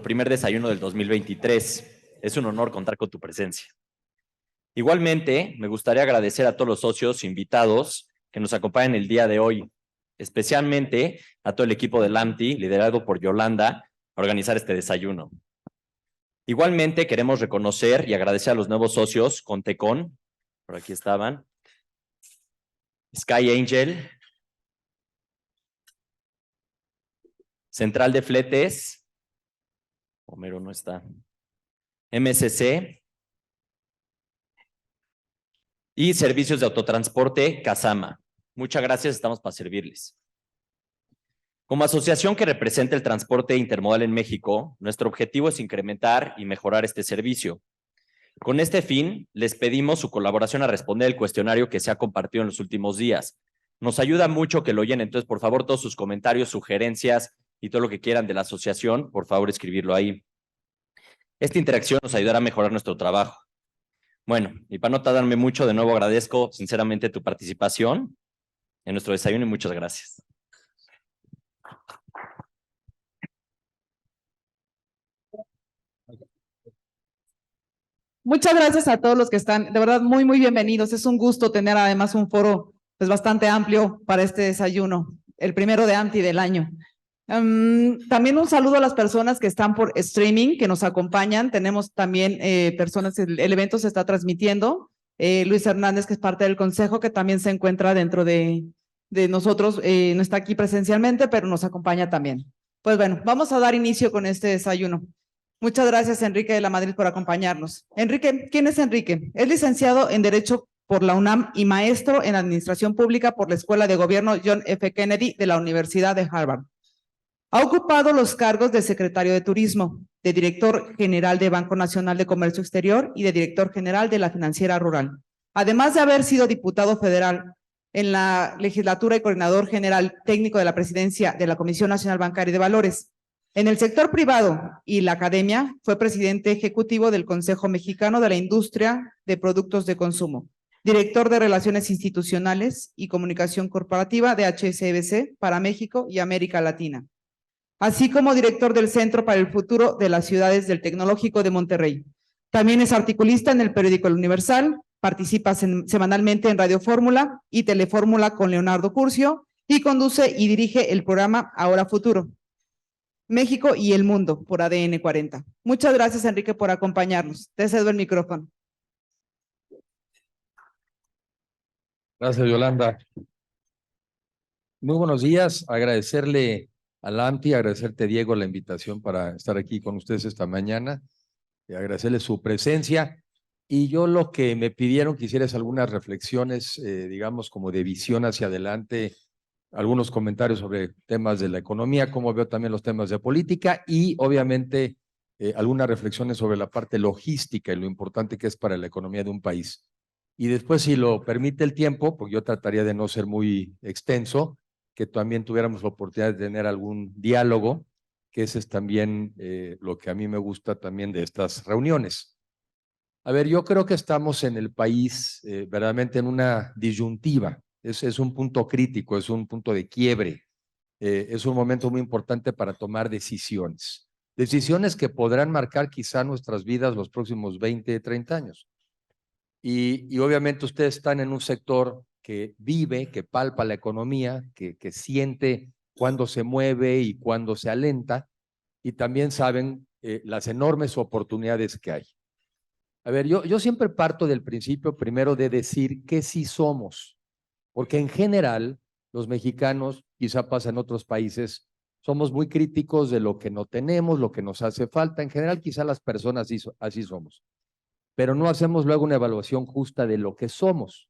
primer desayuno del 2023. Es un honor contar con tu presencia. Igualmente, me gustaría agradecer a todos los socios invitados que nos acompañan el día de hoy, especialmente a todo el equipo del AMTI, liderado por Yolanda, a organizar este desayuno. Igualmente, queremos reconocer y agradecer a los nuevos socios, Contecon, por aquí estaban, Sky Angel, Central de Fletes, Homero no está, MSC y Servicios de Autotransporte Casama. Muchas gracias, estamos para servirles. Como asociación que representa el transporte intermodal en México, nuestro objetivo es incrementar y mejorar este servicio. Con este fin, les pedimos su colaboración a responder el cuestionario que se ha compartido en los últimos días. Nos ayuda mucho que lo llenen, entonces, por favor, todos sus comentarios, sugerencias y todo lo que quieran de la asociación, por favor, escribirlo ahí. Esta interacción nos ayudará a mejorar nuestro trabajo. Bueno, y para no tardarme mucho, de nuevo agradezco sinceramente tu participación en nuestro desayuno y muchas gracias. Muchas gracias a todos los que están, de verdad, muy, muy bienvenidos. Es un gusto tener además un foro pues, bastante amplio para este desayuno, el primero de AMTI del año. También un saludo a las personas que están por streaming, que nos acompañan. Tenemos también personas, el evento se está transmitiendo. Luis Hernández, que es parte del consejo, que también se encuentra dentro de nosotros, no está aquí presencialmente, pero nos acompaña también. Pues bueno, vamos a dar inicio con este desayuno. Muchas gracias, Enrique de la Madrid, por acompañarnos. Enrique, ¿quién es Enrique? Es licenciado en Derecho por la UNAM y maestro en Administración Pública por la Escuela de Gobierno John F. Kennedy de la Universidad de Harvard. Ha ocupado los cargos de secretario de Turismo, de director general de Banco Nacional de Comercio Exterior y de director general de la Financiera Rural, además de haber sido diputado federal en la legislatura y coordinador general técnico de la presidencia de la Comisión Nacional Bancaria y de Valores. En el sector privado y la academia, fue presidente ejecutivo del Consejo Mexicano de la Industria de Productos de Consumo, director de Relaciones Institucionales y Comunicación Corporativa de HSBC para México y América Latina, así como director del Centro para el Futuro de las Ciudades del Tecnológico de Monterrey. También es articulista en el periódico El Universal, participa semanalmente en Radio Fórmula y Telefórmula con Leonardo Curcio y conduce y dirige el programa Ahora Futuro, México y el Mundo por ADN 40. Muchas gracias, Enrique, por acompañarnos. Te cedo el micrófono. Gracias, Yolanda. Muy buenos días. Agradecerle al AMTI, agradecerte, Diego, la invitación para estar aquí con ustedes esta mañana y agradecerle su presencia. Y yo lo que me pidieron que hicieras algunas reflexiones, digamos, como de visión hacia adelante, algunos comentarios sobre temas de la economía, cómo veo también los temas de política y, obviamente, algunas reflexiones sobre la parte logística y lo importante que es para la economía de un país. Y después, si lo permite el tiempo, porque yo trataría de no ser muy extenso, que también tuviéramos la oportunidad de tener algún diálogo, que ese es también lo que a mí me gusta también de estas reuniones. A ver, yo creo que estamos en el país verdaderamente en una disyuntiva. Es un punto crítico, es un punto de quiebre. Es un momento muy importante para tomar decisiones. Decisiones que podrán marcar quizá nuestras vidas los próximos 20, 30 años. Y obviamente ustedes están en un sector que vive, que palpa la economía, que siente cuándo se mueve y cuándo se alenta, y también saben las enormes oportunidades que hay. A ver, yo siempre parto del principio primero de decir que sí somos, porque en general los mexicanos, quizá pasa en otros países, somos muy críticos de lo que no tenemos, lo que nos hace falta. En general quizá las personas así somos, pero no hacemos luego una evaluación justa de lo que somos.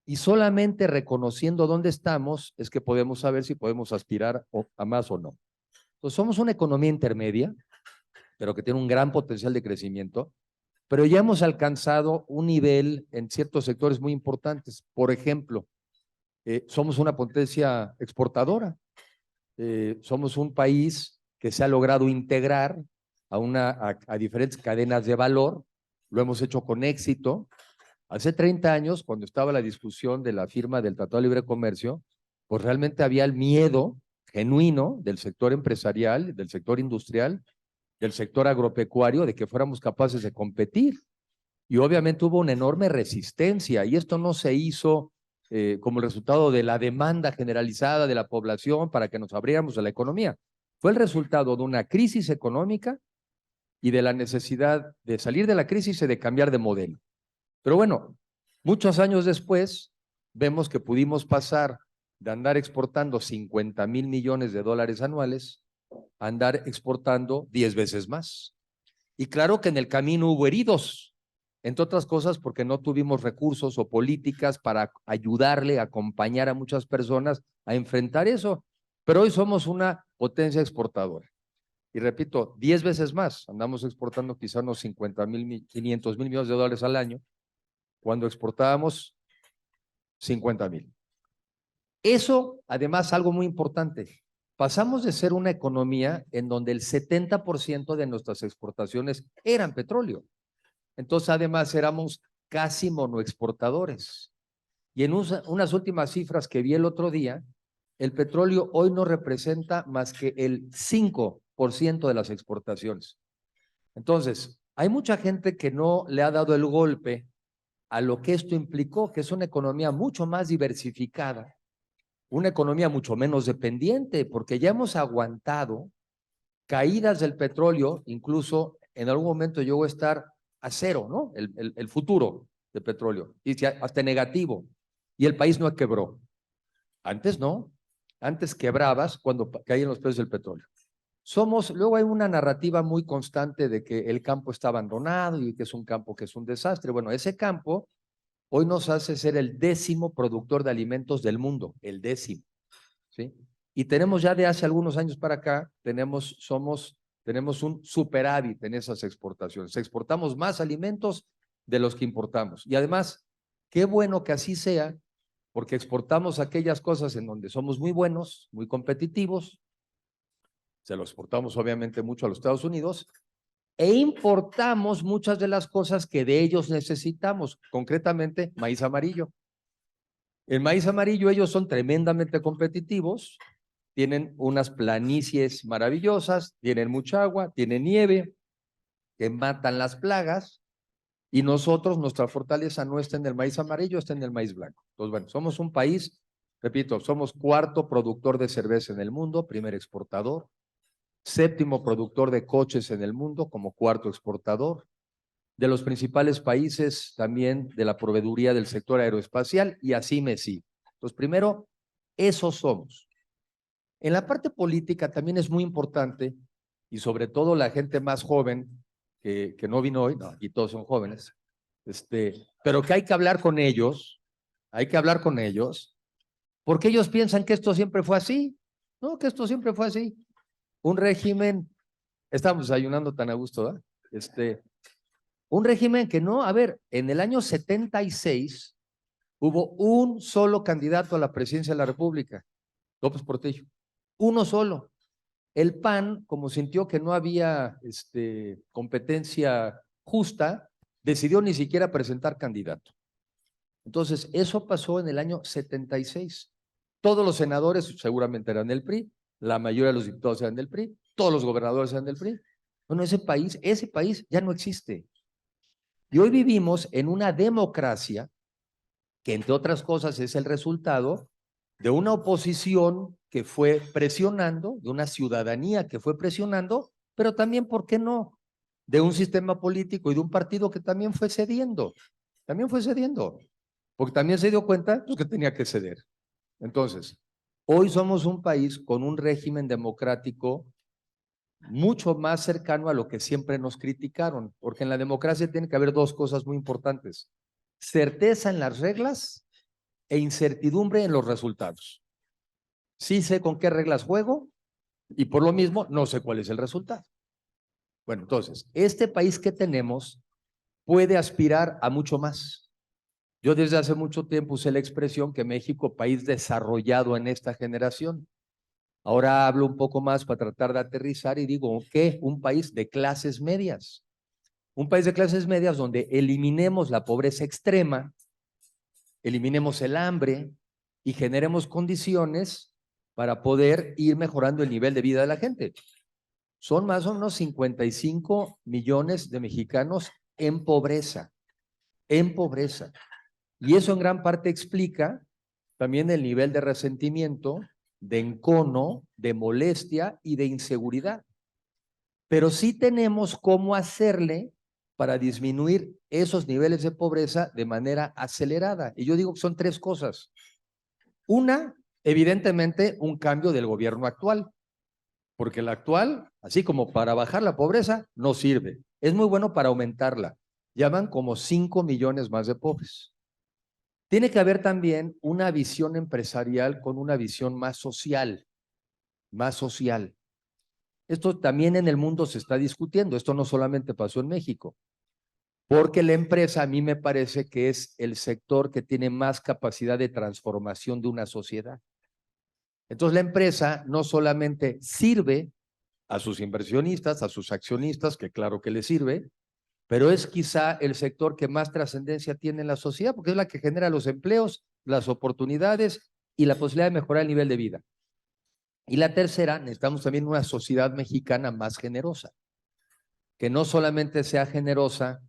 Y solamente reconociendo dónde estamos es que podemos saber si podemos aspirar a más o no. Entonces somos una economía intermedia, pero que tiene un gran potencial de crecimiento, pero ya hemos alcanzado un nivel en ciertos sectores muy importantes. Por ejemplo, somos una potencia exportadora. Somos un país que se ha logrado integrar a diferentes cadenas de valor. Lo hemos hecho con éxito. Hace 30 años, cuando estaba la discusión de la firma del Tratado de Libre Comercio, pues realmente había el miedo genuino del sector empresarial, del sector industrial, del sector agropecuario de que fuéramos capaces de competir. Y obviamente hubo una enorme resistencia y esto no se hizo como el resultado de la demanda generalizada de la población para que nos abriéramos a la economía. Fue el resultado de una crisis económica y de la necesidad de salir de la crisis y de cambiar de modelo. Pero bueno, muchos años después vemos que pudimos pasar de andar exportando 50,000 millones de dólares anuales a andar exportando 10 veces más. Y claro que en el camino hubo heridos, entre otras cosas porque no tuvimos recursos o políticas para ayudarle, acompañar a muchas personas a enfrentar eso. Pero hoy somos una potencia exportadora. Y repito, 10 veces más. Andamos exportando quizá unos 50,000, 500,000 millones de dólares al año, cuando exportábamos 50,000. Eso, además, algo muy importante. Pasamos de ser una economía en donde el 70% de nuestras exportaciones eran petróleo. Entonces, además, éramos casi monoexportadores. Y en unas últimas cifras que vi el otro día, el petróleo hoy no representa más que el 5% de las exportaciones. Entonces, hay mucha gente que no le ha dado el golpe a lo que esto implicó, que es una economía mucho más diversificada, una economía mucho menos dependiente, porque ya hemos aguantado caídas del petróleo, incluso en algún momento llegó a estar a cero, ¿no? El futuro de petróleo, y hasta negativo, y el país no quebró. Antes no, antes quebrabas cuando caían los precios del petróleo. Luego hay una narrativa muy constante de que el campo está abandonado y que es un campo que es un desastre. Bueno, ese campo hoy nos hace ser el 10º productor de alimentos del mundo, el 10º, ¿sí? Y tenemos ya de hace algunos años para acá, tenemos un superávit en esas exportaciones. Exportamos más alimentos de los que importamos. Y además, qué bueno que así sea, porque exportamos aquellas cosas en donde somos muy buenos, muy competitivos, se lo exportamos obviamente mucho a los Estados Unidos, e importamos muchas de las cosas que de ellos necesitamos, concretamente maíz amarillo. El maíz amarillo, ellos son tremendamente competitivos, tienen unas planicies maravillosas, tienen mucha agua, tienen nieve, que matan las plagas, y nosotros, nuestra fortaleza no está en el maíz amarillo, está en el maíz blanco. Entonces, bueno, somos un país, repito, somos 4º productor de cerveza en el mundo, primer exportador, 7º productor de coches en el mundo como 4º exportador, de los principales países también de la proveeduría del sector aeroespacial, y así me sigue. Entonces, primero, esos somos. En la parte política también es muy importante, y sobre todo la gente más joven, que no vino hoy, no, aquí todos son jóvenes, pero que hay que hablar con ellos, porque ellos piensan que esto siempre fue así, no, que esto siempre fue así. Un régimen, estamos desayunando tan a gusto, ¿eh? Un régimen que no, a ver, en el año 76 hubo un solo candidato a la presidencia de la República, López Portillo, uno solo. El PAN, como sintió que no había competencia justa, decidió ni siquiera presentar candidato. Entonces, eso pasó en el año 76. Todos los senadores seguramente eran del PRI, la mayoría de los diputados eran del PRI, todos los gobernadores eran del PRI. Bueno, ese país ya no existe. Y hoy vivimos en una democracia que, entre otras cosas, es el resultado de una oposición que fue presionando, de una ciudadanía que fue presionando, pero también, ¿por qué no?, de un sistema político y de un partido que también fue cediendo, porque también se dio cuenta pues, que tenía que ceder. Entonces, hoy somos un país con un régimen democrático mucho más cercano a lo que siempre nos criticaron, porque en la democracia tiene que haber dos cosas muy importantes: certeza en las reglas e incertidumbre en los resultados. Sí sé con qué reglas juego y por lo mismo no sé cuál es el resultado. Bueno, entonces, este país que tenemos puede aspirar a mucho más. Yo desde hace mucho tiempo usé la expresión que México, país desarrollado en esta generación. Ahora hablo un poco más para tratar de aterrizar y digo que un país de clases medias. Un país de clases medias donde eliminemos la pobreza extrema, eliminemos el hambre y generemos condiciones para poder ir mejorando el nivel de vida de la gente. Son más o menos 55 millones de mexicanos en pobreza, en pobreza. Y eso en gran parte explica también el nivel de resentimiento, de encono, de molestia y de inseguridad. Pero sí tenemos cómo hacerle para disminuir esos niveles de pobreza de manera acelerada. Y yo digo que son tres cosas. Una, evidentemente, un cambio del gobierno actual, porque el actual, así como para bajar la pobreza, no sirve. Es muy bueno para aumentarla. Ya van como 5 millones más de pobres. Tiene que haber también una visión empresarial con una visión más social, más social. Esto también en el mundo se está discutiendo, esto no solamente pasó en México, porque la empresa a mí me parece que es el sector que tiene más capacidad de transformación de una sociedad. Entonces la empresa no solamente sirve a sus inversionistas, a sus accionistas, que claro que les sirve, pero es quizá el sector que más trascendencia tiene en la sociedad, porque es la que genera los empleos, las oportunidades y la posibilidad de mejorar el nivel de vida. Y la tercera, necesitamos también una sociedad mexicana más generosa, que no solamente sea generosa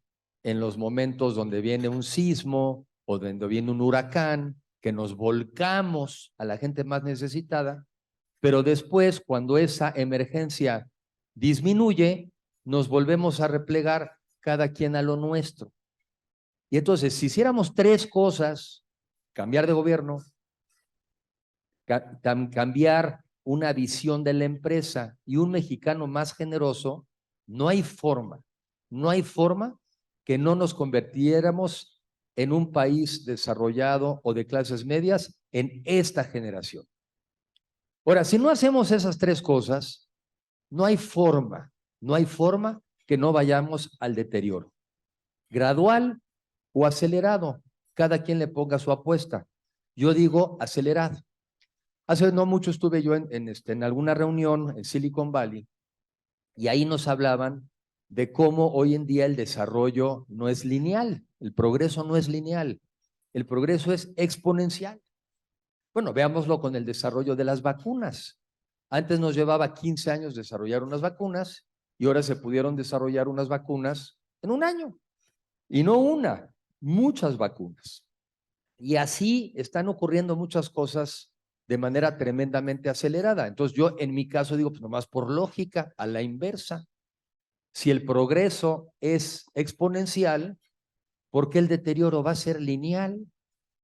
en los momentos donde viene un sismo o donde viene un huracán, que nos volcamos a la gente más necesitada, pero después, cuando esa emergencia disminuye, nos volvemos a replegar cada quien a lo nuestro. Y entonces, si hiciéramos tres cosas, cambiar de gobierno, cambiar una visión de la empresa y un mexicano más generoso, no hay forma que no nos convirtiéramos en un país desarrollado o de clases medias en esta generación. Ahora, si no hacemos esas tres cosas, no hay forma que no vayamos al deterioro. Gradual o acelerado, cada quien le ponga su apuesta. Yo digo acelerado. Hace no mucho estuve yo en alguna reunión en Silicon Valley y ahí nos hablaban de cómo hoy en día el desarrollo no es lineal, el progreso no es lineal, el progreso es exponencial. Bueno, veámoslo con el desarrollo de las vacunas. Antes nos llevaba 15 años desarrollar unas vacunas y ahora se pudieron desarrollar unas vacunas en un año. Y no una, muchas vacunas. Y así están ocurriendo muchas cosas de manera tremendamente acelerada. Entonces yo en mi caso digo, pues nomás por lógica, a la inversa. Si el progreso es exponencial, ¿por qué el deterioro va a ser lineal?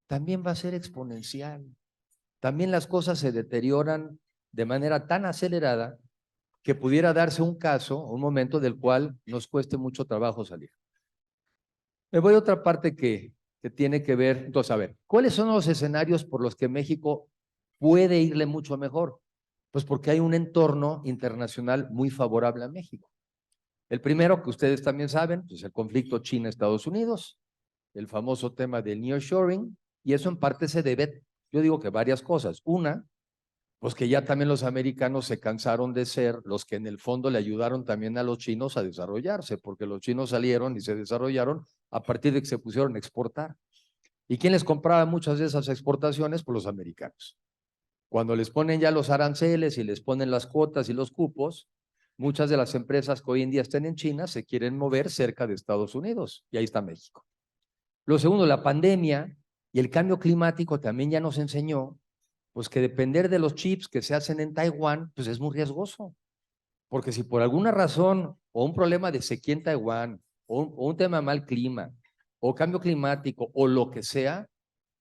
También va a ser exponencial. También las cosas se deterioran de manera tan acelerada que pudiera darse un caso, un momento del cual nos cueste mucho trabajo salir. Me voy a otra parte que tiene que ver, entonces, a ver, ¿cuáles son los escenarios por los que México puede irle mucho mejor? Pues porque hay un entorno internacional muy favorable a México. El primero, que ustedes también saben, pues el conflicto China-Estados Unidos, el famoso tema del nearshoring, y eso en parte se debe, yo digo que varias cosas. Una, pues que ya también los americanos se cansaron de ser los que en el fondo le ayudaron también a los chinos a desarrollarse, porque los chinos salieron y se desarrollaron a partir de que se pusieron a exportar. ¿Y quién les compraba muchas de esas exportaciones? Pues los americanos. Cuando les ponen ya los aranceles y les ponen las cuotas y los cupos, muchas de las empresas que hoy en día están en China se quieren mover cerca de Estados Unidos, y ahí está México. Lo segundo, la pandemia y el cambio climático también ya nos enseñó pues que depender de los chips que se hacen en Taiwán, pues es muy riesgoso. Porque si por alguna razón, o un problema de sequía en Taiwán, o un tema de mal clima, o cambio climático, o lo que sea,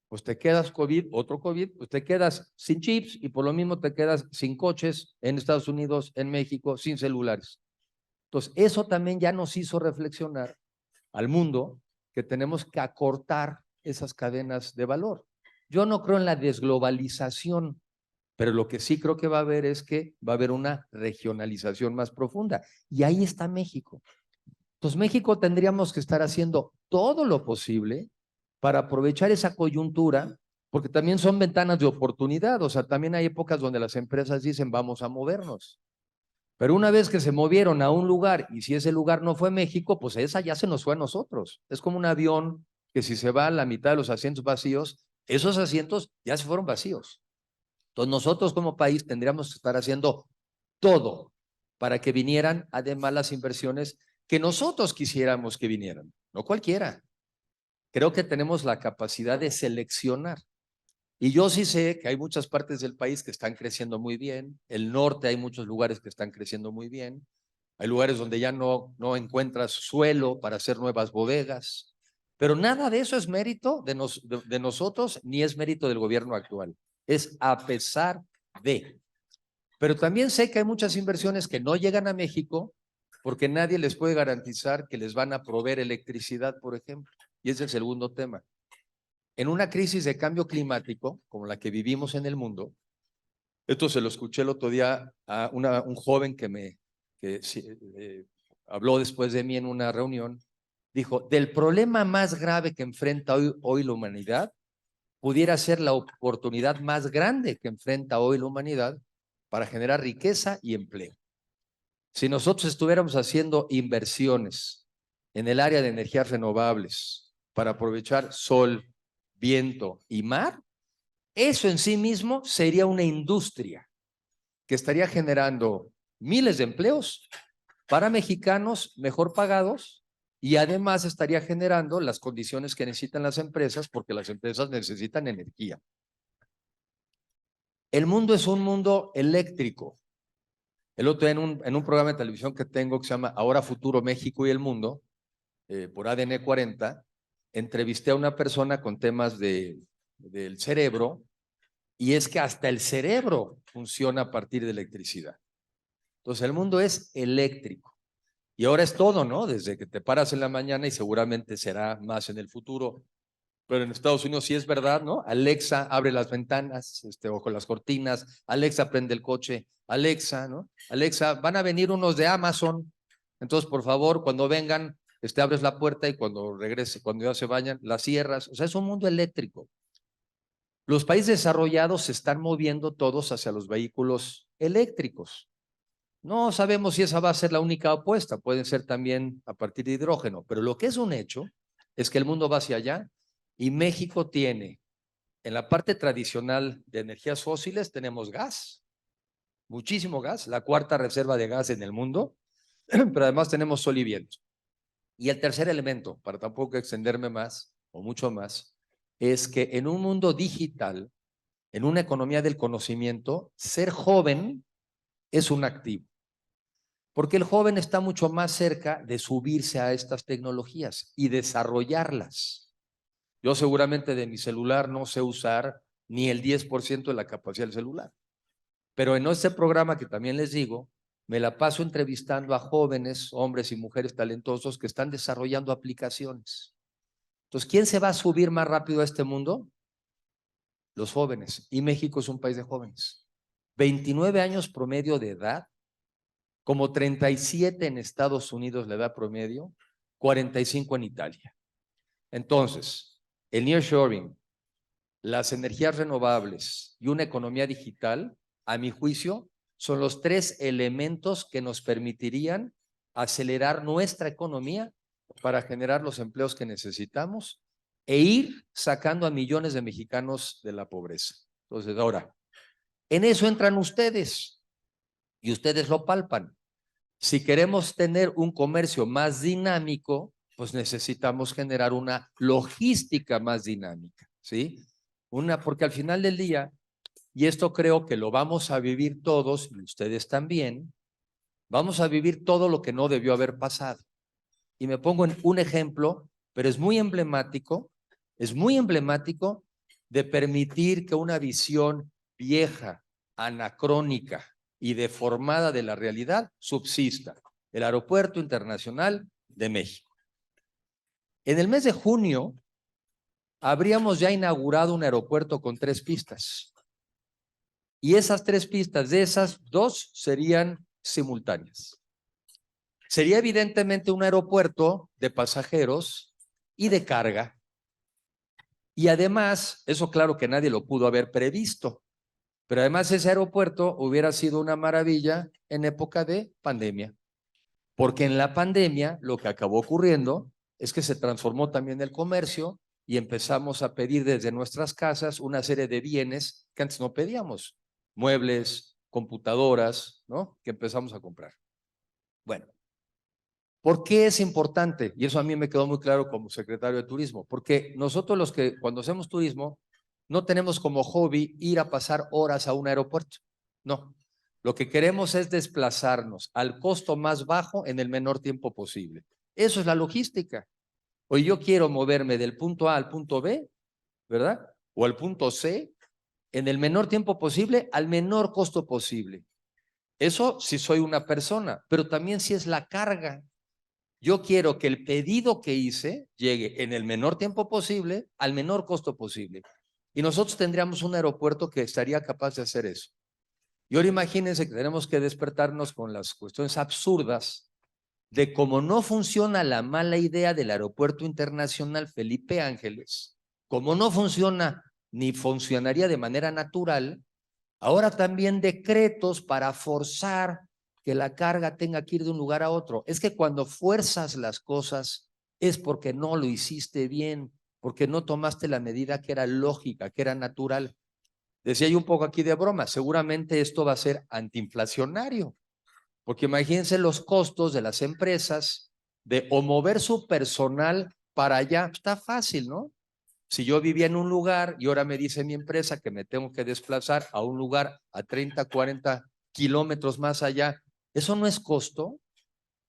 pues te quedas COVID, otro COVID, pues te quedas sin chips y por lo mismo te quedas sin coches en Estados Unidos, en México, sin celulares. Entonces, eso también ya nos hizo reflexionar al mundo que tenemos que acortar esas cadenas de valor. Yo no creo en la desglobalización, pero lo que sí creo que va a haber es que va a haber una regionalización más profunda. Y ahí está México. Entonces, México tendríamos que estar haciendo todo lo posible para aprovechar esa coyuntura, porque también son ventanas de oportunidad. O sea, también hay épocas donde las empresas dicen, vamos a movernos. Pero una vez que se movieron a un lugar, y si ese lugar no fue México, pues esa ya se nos fue a nosotros. Es como un avión que si se va a la mitad de los asientos vacíos, esos asientos ya se fueron vacíos. Entonces nosotros como país tendríamos que estar haciendo todo para que vinieran además las inversiones que nosotros quisiéramos que vinieran, no cualquiera. Creo que tenemos la capacidad de seleccionar. Y yo sí sé que hay muchas partes del país que están creciendo muy bien. El norte hay muchos lugares que están creciendo muy bien. Hay lugares donde ya no encuentras suelo para hacer nuevas bodegas. Pero nada de eso es mérito de nosotros, ni es mérito del gobierno actual. Es a pesar de. Pero también sé que hay muchas inversiones que no llegan a México porque nadie les puede garantizar que les van a proveer electricidad, por ejemplo. Y ese es el segundo tema. En una crisis de cambio climático, como la que vivimos en el mundo, esto se lo escuché el otro día a un joven que habló después de mí en una reunión, dijo, del problema más grave que enfrenta hoy la humanidad, pudiera ser la oportunidad más grande que enfrenta hoy la humanidad para generar riqueza y empleo. Si nosotros estuviéramos haciendo inversiones en el área de energías renovables para aprovechar sol, viento y mar, eso en sí mismo sería una industria que estaría generando miles de empleos para mexicanos mejor pagados y además estaría generando las condiciones que necesitan las empresas porque las empresas necesitan energía. El mundo es un mundo eléctrico. El otro día en un programa de televisión que tengo que se llama Ahora Futuro México y el Mundo, por ADN 40, entrevisté a una persona con temas del cerebro y es que hasta el cerebro funciona a partir de electricidad. Entonces el mundo es eléctrico y ahora es todo, ¿no? Desde que te paras en la mañana y seguramente será más en el futuro. Pero en Estados Unidos sí es verdad, ¿no? Alexa abre las ventanas, ojo las cortinas, Alexa prende el coche, Alexa, ¿no? Alexa, van a venir unos de Amazon, entonces por favor, cuando vengan, abres la puerta y cuando regrese, cuando ya se vayan, la cierras. O sea, es un mundo eléctrico. Los países desarrollados se están moviendo todos hacia los vehículos eléctricos. No sabemos si esa va a ser la única apuesta, pueden ser también a partir de hidrógeno, pero lo que es un hecho es que el mundo va hacia allá. Y México tiene, en la parte tradicional de energías fósiles, tenemos gas, muchísimo gas, la cuarta reserva de gas en el mundo, pero además tenemos sol y viento. Y el tercer elemento, para tampoco extenderme más o mucho más, es que en un mundo digital, en una economía del conocimiento, ser joven es un activo. Porque el joven está mucho más cerca de subirse a estas tecnologías y desarrollarlas. Yo seguramente de mi celular no sé usar ni el 10% de la capacidad del celular. Pero en este programa que también les digo, me la paso entrevistando a jóvenes, hombres y mujeres talentosos que están desarrollando aplicaciones. Entonces, ¿quién se va a subir más rápido a este mundo? Los jóvenes. Y México es un país de jóvenes. 29 años promedio de edad, como 37 en Estados Unidos la edad promedio, 45 en Italia. Entonces, el nearshoring, las energías renovables y una economía digital, a mi juicio, son los tres elementos que nos permitirían acelerar nuestra economía para generar los empleos que necesitamos e ir sacando a millones de mexicanos de la pobreza. Entonces, ahora, en eso entran ustedes y ustedes lo palpan. Si queremos tener un comercio más dinámico, pues necesitamos generar una logística más dinámica, ¿sí? Porque al final del día, y esto creo que lo vamos a vivir todos, y ustedes también, vamos a vivir todo lo que no debió haber pasado. Y me pongo en un ejemplo, pero es muy emblemático de permitir que una visión vieja, anacrónica y deformada de la realidad subsista. El Aeropuerto Internacional de México. En el mes de junio, habríamos ya inaugurado un aeropuerto con 3 pistas. Y esas 3 pistas, de esas 2 serían simultáneas. Sería evidentemente un aeropuerto de pasajeros y de carga. Y además, eso claro que nadie lo pudo haber previsto, pero además ese aeropuerto hubiera sido una maravilla en época de pandemia. Porque en la pandemia lo que acabó ocurriendo es que se transformó también el comercio y empezamos a pedir desde nuestras casas una serie de bienes que antes no pedíamos. Muebles, computadoras, ¿no? Que empezamos a comprar. Bueno, ¿por qué es importante? Y eso a mí me quedó muy claro como secretario de Turismo, porque nosotros los que cuando hacemos turismo no tenemos como hobby ir a pasar horas a un aeropuerto. No, lo que queremos es desplazarnos al costo más bajo en el menor tiempo posible. Eso es la logística. Hoy yo quiero moverme del punto A al punto B, ¿verdad? O al punto C en el menor tiempo posible, al menor costo posible. Eso si soy una persona, pero también si es la carga. Yo quiero que el pedido que hice llegue en el menor tiempo posible, al menor costo posible. Y nosotros tendríamos un aeropuerto que estaría capaz de hacer eso. Y ahora imagínense que tenemos que despertarnos con las cuestiones absurdas de cómo no funciona la mala idea del Aeropuerto Internacional Felipe Ángeles, como no funciona ni funcionaría de manera natural, ahora también decretos para forzar que la carga tenga que ir de un lugar a otro. Es que cuando fuerzas las cosas es porque no lo hiciste bien, porque no tomaste la medida que era lógica, que era natural. Decía yo un poco aquí de broma, seguramente esto va a ser antiinflacionario, porque imagínense los costos de las empresas de o mover su personal para allá. Está fácil, ¿no? Si yo vivía en un lugar y ahora me dice mi empresa que me tengo que desplazar a un lugar a 30, 40 kilómetros más allá, ¿eso no es costo?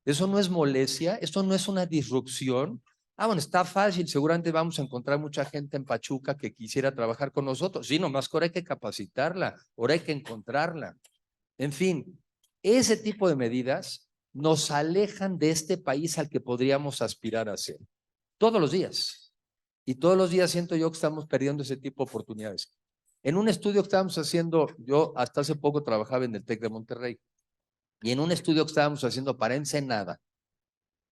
¿Eso no es molestia? ¿Esto no es una disrupción? Ah, bueno, está fácil, seguramente vamos a encontrar mucha gente en Pachuca que quisiera trabajar con nosotros. Sí, nomás que ahora hay que capacitarla, ahora hay que encontrarla. En fin, ese tipo de medidas nos alejan de este país al que podríamos aspirar a ser. Todos los días. Y todos los días siento yo que estamos perdiendo ese tipo de oportunidades. En un estudio que estábamos haciendo, yo hasta hace poco trabajaba en el TEC de Monterrey, y en un estudio que estábamos haciendo para Ensenada,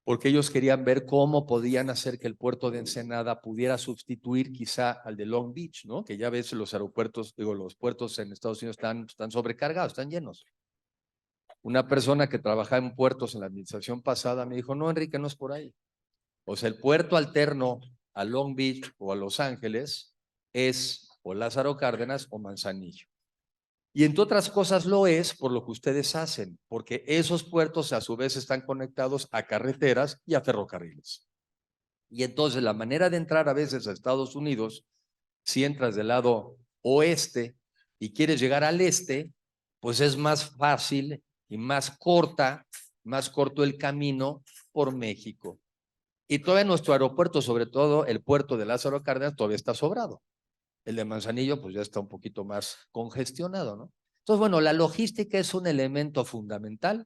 porque ellos querían ver cómo podían hacer que el puerto de Ensenada pudiera sustituir quizá al de Long Beach, ¿no? Que ya ves los aeropuertos, digo, los puertos en Estados Unidos están sobrecargados, están llenos. Una persona que trabajaba en puertos en la administración pasada me dijo, no, Enrique, no es por ahí. O sea, el puerto alterno a Long Beach o a Los Ángeles es o Lázaro Cárdenas o Manzanillo. Y entre otras cosas lo es por lo que ustedes hacen, porque esos puertos a su vez están conectados a carreteras y a ferrocarriles. Y entonces la manera de entrar a veces a Estados Unidos, si entras del lado oeste y quieres llegar al este, pues es más fácil y más corto el camino por México. Y todavía nuestro aeropuerto, sobre todo el puerto de Lázaro Cárdenas, todavía está sobrado. El de Manzanillo, pues ya está un poquito más congestionado, ¿no? Entonces, bueno, la logística es un elemento fundamental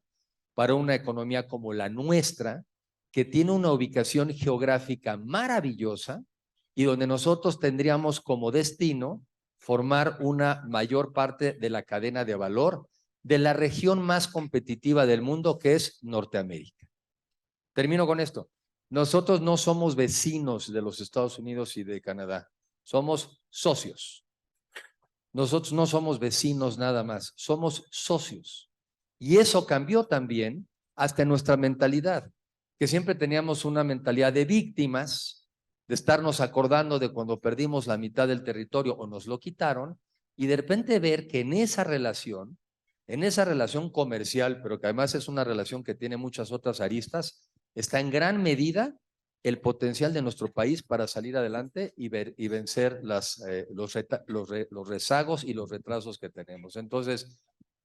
para una economía como la nuestra, que tiene una ubicación geográfica maravillosa y donde nosotros tendríamos como destino formar una mayor parte de la cadena de valor de la región más competitiva del mundo, que es Norteamérica. Termino con esto. Nosotros no somos vecinos de los Estados Unidos y de Canadá, somos socios. Nosotros no somos vecinos nada más, somos socios. Y eso cambió también hasta en nuestra mentalidad, que siempre teníamos una mentalidad de víctimas, de estarnos acordando de cuando perdimos la mitad del territorio o nos lo quitaron, y de repente ver que en esa relación comercial, pero que además es una relación que tiene muchas otras aristas, está en gran medida el potencial de nuestro país para salir adelante y vencer los rezagos y los retrasos que tenemos. Entonces,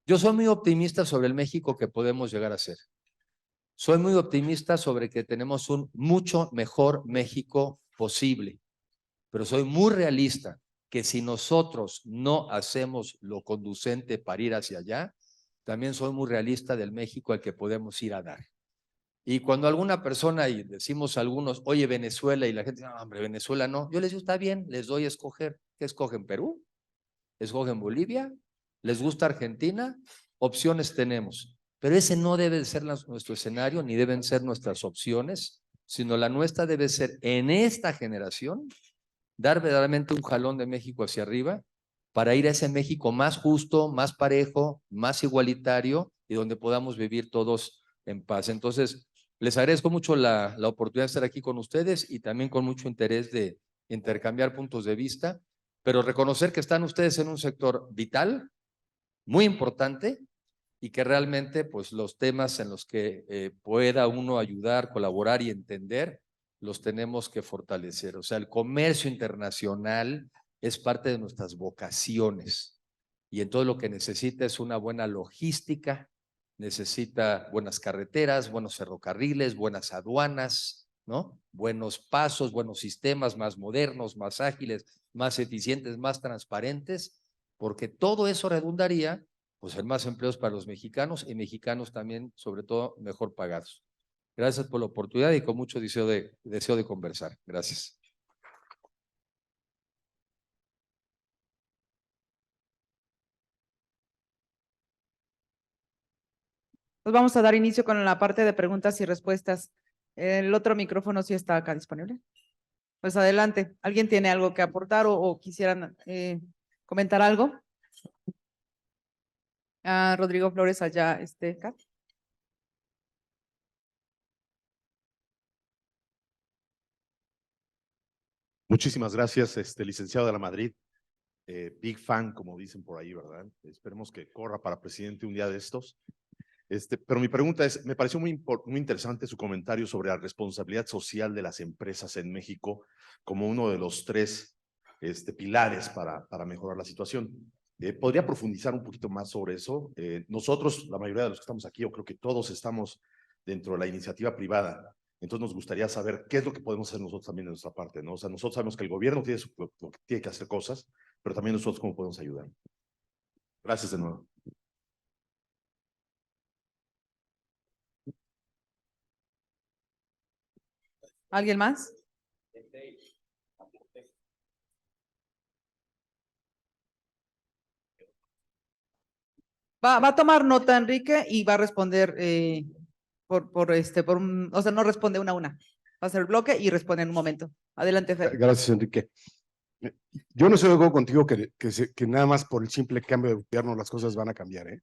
yo soy muy optimista sobre el México que podemos llegar a ser. Soy muy optimista sobre que tenemos un mucho mejor México posible, pero soy muy realista que si nosotros no hacemos lo conducente para ir hacia allá, también soy muy realista del México al que podemos ir a dar. Y cuando alguna persona, y decimos a algunos, oye, Venezuela, y la gente dice, no, hombre, Venezuela no, yo les digo, está bien, les doy a escoger. ¿Qué escogen? ¿Perú? ¿Escogen Bolivia? ¿Les gusta Argentina? Opciones tenemos. Pero ese no debe ser nuestro escenario, ni deben ser nuestras opciones, sino la nuestra debe ser en esta generación, dar verdaderamente un jalón de México hacia arriba para ir a ese México más justo, más parejo, más igualitario y donde podamos vivir todos en paz. Entonces, les agradezco mucho la oportunidad de estar aquí con ustedes y también con mucho interés de intercambiar puntos de vista, pero reconocer que están ustedes en un sector vital, muy importante, y que realmente pues los temas en los que pueda uno ayudar, colaborar y entender, los tenemos que fortalecer. O sea, el comercio internacional es parte de nuestras vocaciones y entonces lo que necesita es una buena logística, necesita buenas carreteras, buenos ferrocarriles, buenas aduanas, ¿no? Buenos pasos, buenos sistemas más modernos, más ágiles, más eficientes, más transparentes, porque todo eso redundaría pues en más empleos para los mexicanos y mexicanos también, sobre todo, mejor pagados. Gracias por la oportunidad y con mucho deseo de conversar. Gracias. Pues vamos a dar inicio con la parte de preguntas y respuestas. El otro micrófono sí está acá disponible. Pues adelante. ¿Alguien tiene algo que aportar o quisieran comentar algo? Rodrigo Flores, allá, Kat. Muchísimas gracias, licenciado de la Madrid. Big fan, como dicen por ahí, ¿verdad? Esperemos que corra para presidente un día de estos. Pero mi pregunta es, me pareció muy interesante su comentario sobre la responsabilidad social de las empresas en México como uno de los tres pilares para mejorar la situación. ¿Podría profundizar un poquito más sobre eso? Nosotros, la mayoría de los que estamos aquí, yo creo que todos estamos dentro de la iniciativa privada. Entonces nos gustaría saber qué es lo que podemos hacer nosotros también de nuestra parte, ¿no? O sea, nosotros sabemos que el gobierno tiene que hacer cosas, pero también nosotros cómo podemos ayudar. Gracias de nuevo. ¿Alguien más? Va a tomar nota, Enrique, y va a responder o sea, no responde una a una. Va a hacer el bloque y responde en un momento. Adelante, Fer. Gracias, Enrique. Yo no estoy de acuerdo contigo que nada más por el simple cambio de gobierno las cosas van a cambiar, ¿eh?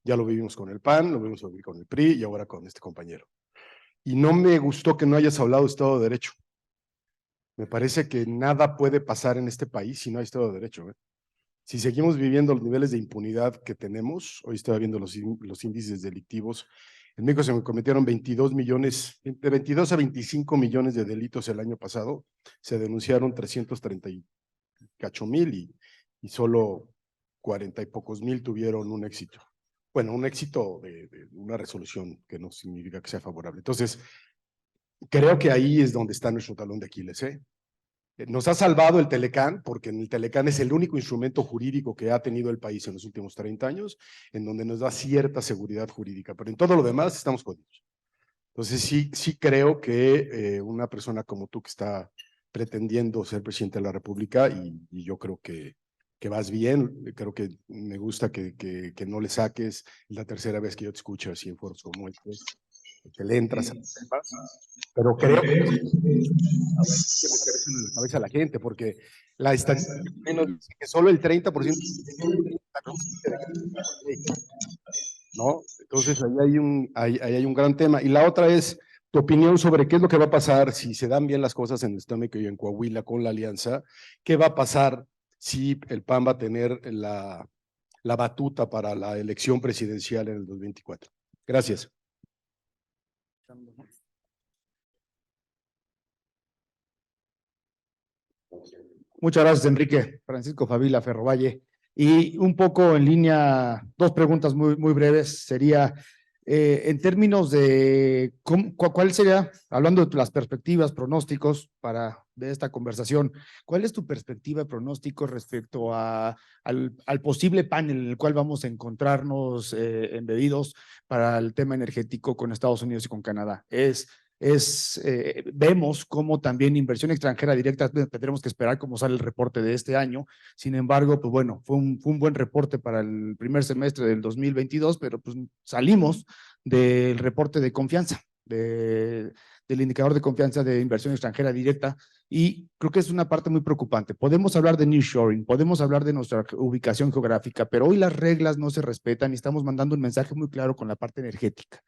Ya lo vivimos con el PAN, lo vimos con el PRI y ahora con este compañero. Y no me gustó que no hayas hablado de Estado de Derecho. Me parece que nada puede pasar en este país si no hay Estado de Derecho, ¿eh? Si seguimos viviendo los niveles de impunidad que tenemos, hoy estaba viendo los índices delictivos, en México se cometieron 22 millones, de 22 a 25 millones de delitos el año pasado, se denunciaron 338,000 y solo 40 y pocos mil tuvieron un éxito. Bueno, un éxito de una resolución que no significa que sea favorable. Entonces, creo que ahí es donde está nuestro talón de Aquiles, ¿eh? Nos ha salvado el Telecán, porque en el Telecán es el único instrumento jurídico que ha tenido el país en los últimos 30 años, en donde nos da cierta seguridad jurídica, pero en todo lo demás estamos jodidos. Entonces sí creo que una persona como tú que está pretendiendo ser presidente de la República, y yo creo que vas bien, creo que me gusta que no le saques, la tercera vez que yo te escucho así en foros como este, que le entras a los temas, pero creo que meterse en la cabeza a la gente, porque la estadística dice que solo el 30% ¿no? Entonces ahí hay un gran tema. Y la otra es tu opinión sobre qué es lo que va a pasar si se dan bien las cosas en el Estado de México y en Coahuila con la alianza. ¿Qué va a pasar si el PAN va a tener la batuta para la elección presidencial en el 2024? Gracias. Muchas gracias, Enrique. Francisco Favila, Ferrovalle. Y un poco en línea, dos preguntas muy breves. Sería, en términos de, ¿cuál sería, hablando de las perspectivas, pronósticos de esta conversación, cuál es tu perspectiva, pronóstico respecto al posible panel en el cual vamos a encontrarnos embebidos para el tema energético con Estados Unidos y con Canadá? Vemos cómo también inversión extranjera directa, tendremos que esperar cómo sale el reporte de este año. Sin embargo, pues bueno, fue un buen reporte para el primer semestre del 2022, pero pues salimos del reporte de confianza, del indicador de confianza de inversión extranjera directa, y creo que es una parte muy preocupante. Podemos hablar de nearshoring, podemos hablar de nuestra ubicación geográfica, pero hoy las reglas no se respetan y estamos mandando un mensaje muy claro con la parte energética.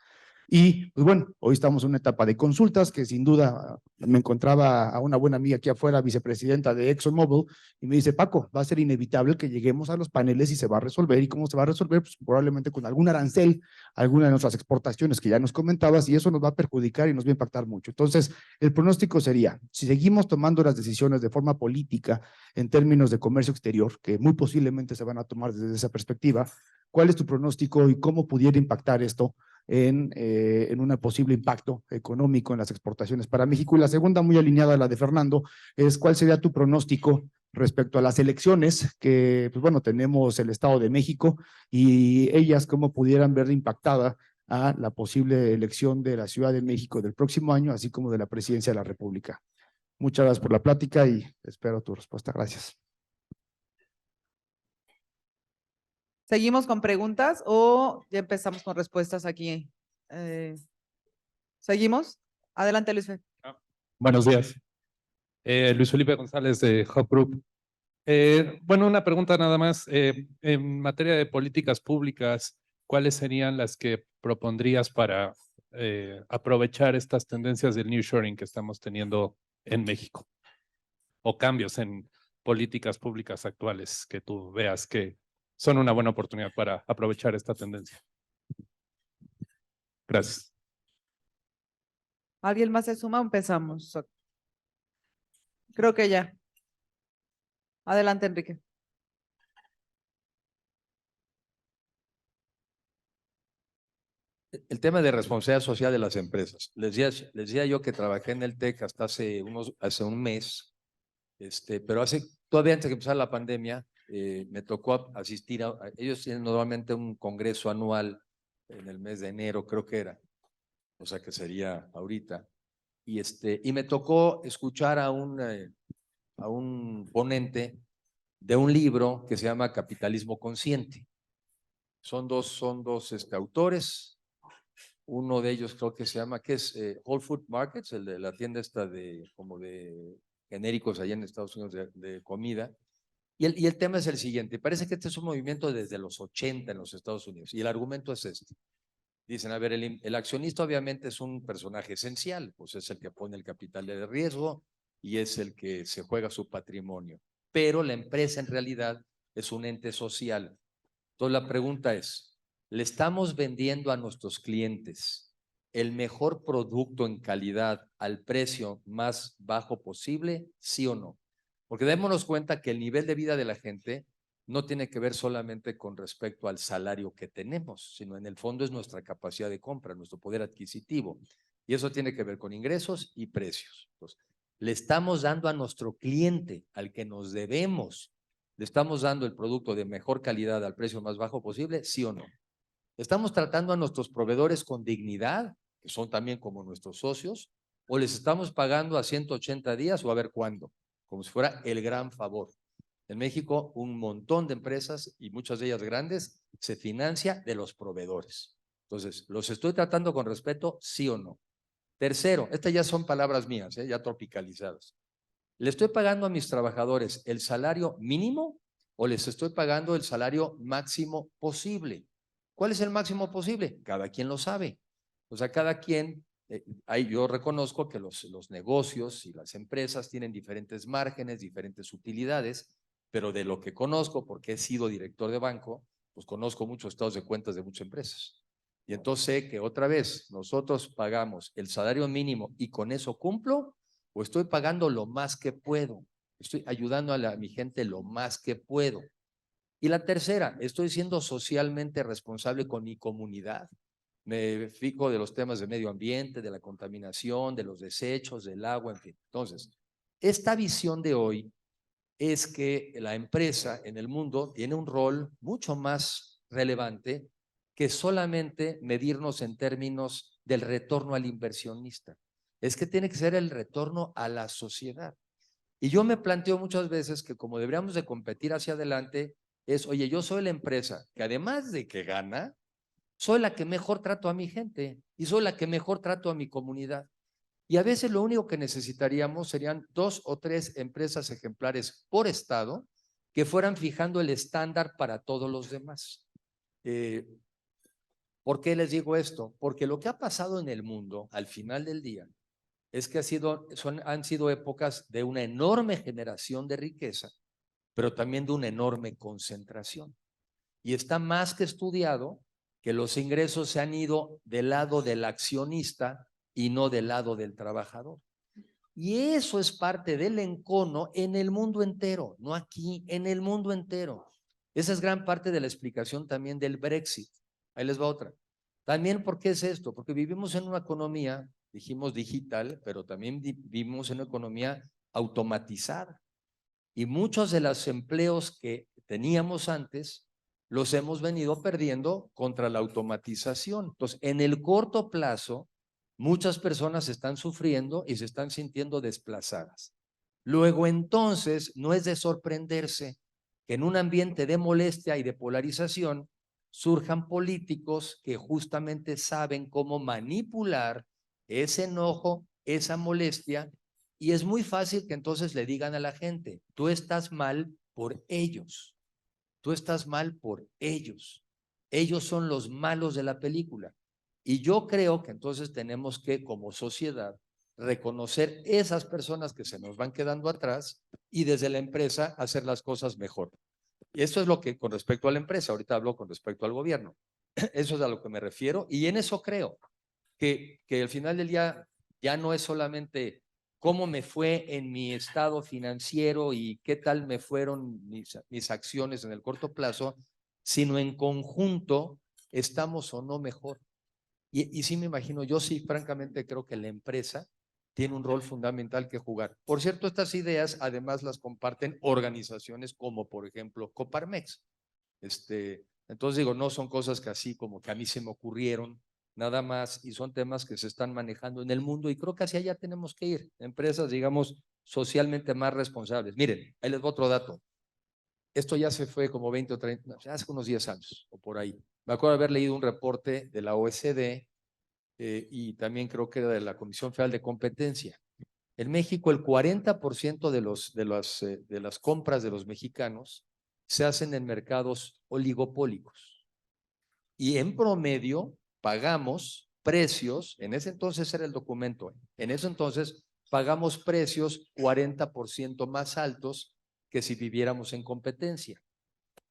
Y pues bueno, hoy estamos en una etapa de consultas que sin duda me encontraba a una buena amiga aquí afuera, vicepresidenta de ExxonMobil, y me dice, Paco, va a ser inevitable que lleguemos a los paneles y se va a resolver. ¿Y cómo se va a resolver? Pues probablemente con algún arancel, alguna de nuestras exportaciones que ya nos comentabas, y eso nos va a perjudicar y nos va a impactar mucho. Entonces, el pronóstico sería, si seguimos tomando las decisiones de forma política en términos de comercio exterior, que muy posiblemente se van a tomar desde esa perspectiva, ¿cuál es tu pronóstico y cómo pudiera impactar esto en un posible impacto económico en las exportaciones para México? Y la segunda, muy alineada a la de Fernando, es ¿cuál sería tu pronóstico respecto a las elecciones que, pues bueno, tenemos el Estado de México y ellas cómo pudieran ver impactada a la posible elección de la Ciudad de México del próximo año, así como de la presidencia de la República? Muchas gracias por la plática y espero tu respuesta. Gracias. ¿Seguimos con preguntas o ya empezamos con respuestas aquí? ¿Seguimos? Adelante, Luis Fe. Buenos días. Luis Felipe González de Hub Group. Bueno, una pregunta nada más. En materia de políticas públicas, ¿cuáles serían las que propondrías para aprovechar estas tendencias del nearshoring que estamos teniendo en México? O cambios en políticas públicas actuales que tú veas que son una buena oportunidad para aprovechar esta tendencia. Gracias. ¿Alguien más se suma o empezamos? Creo que ya. Adelante, Enrique. El tema de responsabilidad social de las empresas. Les decía yo que trabajé en el TEC hasta hace un mes, pero todavía antes de que empezara la pandemia, me tocó asistir ellos tienen normalmente un congreso anual en el mes de enero, creo que era, o sea que sería ahorita, y me tocó escuchar a un ponente de un libro que se llama Capitalismo Consciente. Son dos autores. Uno de ellos creo que se llama, ¿qué es? Whole Food Markets, el de la tienda esta como de genéricos allá en Estados Unidos de comida. Y el tema es el siguiente. Parece que este es un movimiento desde los 80 en los Estados Unidos. Y el argumento es este. Dicen, a ver, el accionista obviamente es un personaje esencial, pues es el que pone el capital de riesgo y es el que se juega su patrimonio. Pero la empresa en realidad es un ente social. Entonces la pregunta es, ¿le estamos vendiendo a nuestros clientes el mejor producto en calidad al precio más bajo posible? ¿Sí o no? Porque démonos cuenta que el nivel de vida de la gente no tiene que ver solamente con respecto al salario que tenemos, sino en el fondo es nuestra capacidad de compra, nuestro poder adquisitivo. Y eso tiene que ver con ingresos y precios. Entonces, le estamos dando a nuestro cliente, al que nos debemos, le estamos dando el producto de mejor calidad al precio más bajo posible, ¿sí o no? ¿Estamos tratando a nuestros proveedores con dignidad, que son también como nuestros socios, o les estamos pagando a 180 días o a ver cuándo? Como si fuera el gran favor. En México, un montón de empresas, y muchas de ellas grandes, se financia de los proveedores. Entonces, ¿los estoy tratando con respeto, sí o no? Tercero, estas ya son palabras mías, ya tropicalizadas. ¿Le estoy pagando a mis trabajadores el salario mínimo o les estoy pagando el salario máximo posible? ¿Cuál es el máximo posible? Cada quien lo sabe. O sea, cada quien, yo reconozco que los negocios y las empresas tienen diferentes márgenes, diferentes utilidades, pero de lo que conozco, porque he sido director de banco, pues conozco muchos estados de cuentas de muchas empresas. Y entonces sé que otra vez nosotros pagamos el salario mínimo y con eso cumplo, o estoy pagando lo más que puedo, estoy ayudando a mi gente lo más que puedo. Y la tercera, estoy siendo socialmente responsable con mi comunidad. Me fijo de los temas de medio ambiente, de la contaminación, de los desechos, del agua, en fin. Entonces, esta visión de hoy es que la empresa en el mundo tiene un rol mucho más relevante que solamente medirnos en términos del retorno al inversionista. Es que tiene que ser el retorno a la sociedad. Y yo me planteo muchas veces que como deberíamos de competir hacia adelante es, oye, yo soy la empresa que además de que gana, soy la que mejor trato a mi gente y soy la que mejor trato a mi comunidad. Y a veces lo único que necesitaríamos serían 2 o 3 empresas ejemplares por estado que fueran fijando el estándar para todos los demás. ¿Por qué les digo esto? Porque lo que ha pasado en el mundo al final del día es que han sido épocas de una enorme generación de riqueza, pero también de una enorme concentración. Y está más que estudiado que los ingresos se han ido del lado del accionista y no del lado del trabajador. Y eso es parte del encono en el mundo entero, no aquí, en el mundo entero. Esa es gran parte de la explicación también del Brexit. Ahí les va otra. También, ¿por qué es esto? Porque vivimos en una economía, dijimos digital, pero también vivimos en una economía automatizada. Y muchos de los empleos que teníamos antes los hemos venido perdiendo contra la automatización. Entonces, en el corto plazo, muchas personas están sufriendo y se están sintiendo desplazadas. Luego, entonces, no es de sorprenderse que en un ambiente de molestia y de polarización surjan políticos que justamente saben cómo manipular ese enojo, esa molestia, y es muy fácil que entonces le digan a la gente, tú estás mal por ellos. Tú estás mal por ellos. Ellos son los malos de la película. Y yo creo que entonces tenemos que, como sociedad, reconocer esas personas que se nos van quedando atrás y desde la empresa hacer las cosas mejor. Y eso es lo que con respecto a la empresa, ahorita hablo con respecto al gobierno. Eso es a lo que me refiero y en eso creo que al final del día ya no es solamente cómo me fue en mi estado financiero y qué tal me fueron mis acciones en el corto plazo, sino en conjunto estamos o no mejor. Y sí me imagino, yo sí francamente creo que la empresa tiene un rol fundamental que jugar. Por cierto, estas ideas además las comparten organizaciones como por ejemplo Coparmex. Entonces digo, no son cosas que así como que a mí se me ocurrieron, nada más, y son temas que se están manejando en el mundo y creo que hacia allá tenemos que ir. Empresas, digamos, socialmente más responsables. Miren, ahí les voy otro dato. Esto ya se fue como 20 o 30, hace unos 10 años o por ahí. Me acuerdo de haber leído un reporte de la OECD y también creo que era de la Comisión Federal de Competencia. En México, el 40% de las compras de los mexicanos se hacen en mercados oligopólicos. Y en promedio pagamos precios, en ese entonces era el documento, en ese entonces pagamos precios 40% más altos que si viviéramos en competencia.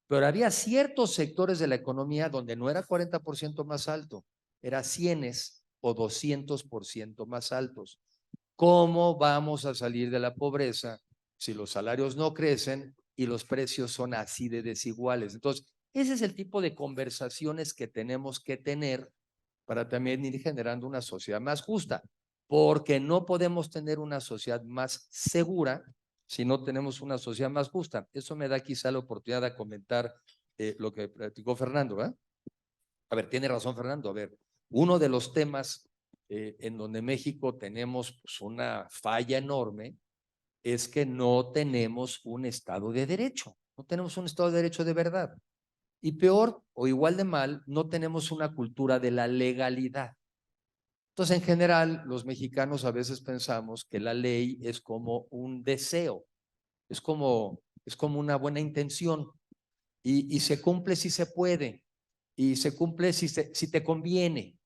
Pero había ciertos sectores de la economía donde no era 40% más alto, era 100 o 200% más altos. ¿Cómo vamos a salir de la pobreza si los salarios no crecen y los precios son así de desiguales? Entonces, ese es el tipo de conversaciones que tenemos que tener para también ir generando una sociedad más justa, porque no podemos tener una sociedad más segura si no tenemos una sociedad más justa. Eso me da quizá la oportunidad de comentar lo que platicó Fernando, ¿verdad? A ver, tiene razón Fernando. A ver, uno de los temas en donde México tenemos pues, una falla enorme es que no tenemos un Estado de Derecho, no tenemos un Estado de Derecho de verdad. Y peor o igual de mal, no tenemos una cultura de la legalidad. Entonces, en general, los mexicanos a veces pensamos que la ley es como un deseo, es como una buena intención y se cumple si se puede y se cumple si te conviene.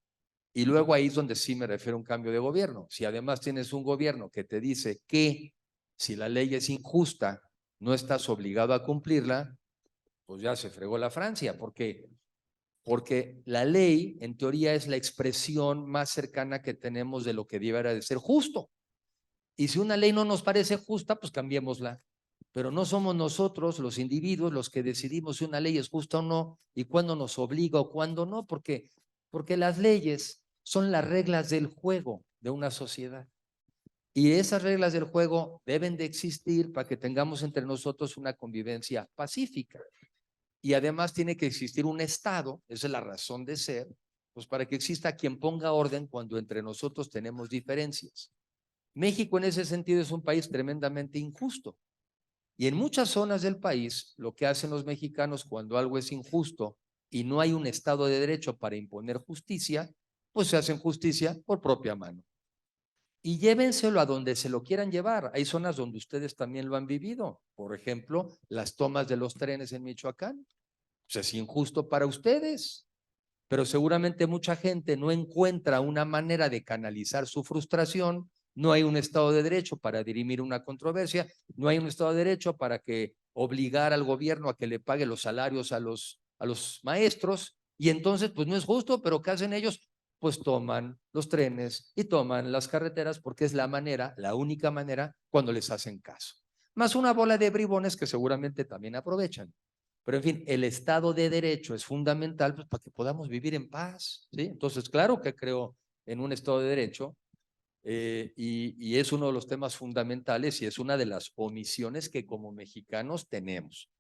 Y luego ahí es donde sí me refiero a un cambio de gobierno. Si además tienes un gobierno que te dice que si la ley es injusta, no estás obligado a cumplirla, pues ya se fregó la Francia, porque la ley en teoría es la expresión más cercana que tenemos de lo que debiera de ser justo. Y si una ley no nos parece justa, pues cambiémosla. Pero no somos nosotros, los individuos, los que decidimos si una ley es justa o no y cuándo nos obliga o cuándo no, porque las leyes son las reglas del juego de una sociedad. Y esas reglas del juego deben de existir para que tengamos entre nosotros una convivencia pacífica. Y además tiene que existir un Estado, esa es la razón de ser, pues para que exista quien ponga orden cuando entre nosotros tenemos diferencias. México en ese sentido es un país tremendamente injusto. Y en muchas zonas del país, lo que hacen los mexicanos cuando algo es injusto y no hay un Estado de Derecho para imponer justicia, pues se hacen justicia por propia mano. Y llévenselo a donde se lo quieran llevar. Hay zonas donde ustedes también lo han vivido. Por ejemplo, las tomas de los trenes en Michoacán. Pues es injusto para ustedes. pero seguramente mucha gente no encuentra una manera de canalizar su frustración. No hay un Estado de Derecho para dirimir una controversia, no hay un Estado de Derecho para que obligar al gobierno a que le pague los salarios a los maestros, y entonces pues no es justo, pero ¿qué hacen ellos? Pues toman los trenes y toman las carreteras porque es la manera, la única manera cuando les hacen caso. Más una bola de bribones que seguramente también aprovechan. Pero en fin, el Estado de Derecho es fundamental pues, para que podamos vivir en paz, ¿sí? Entonces, claro que creo en un Estado de Derecho, y es uno de los temas fundamentales y es una de las omisiones que como mexicanos tenemos.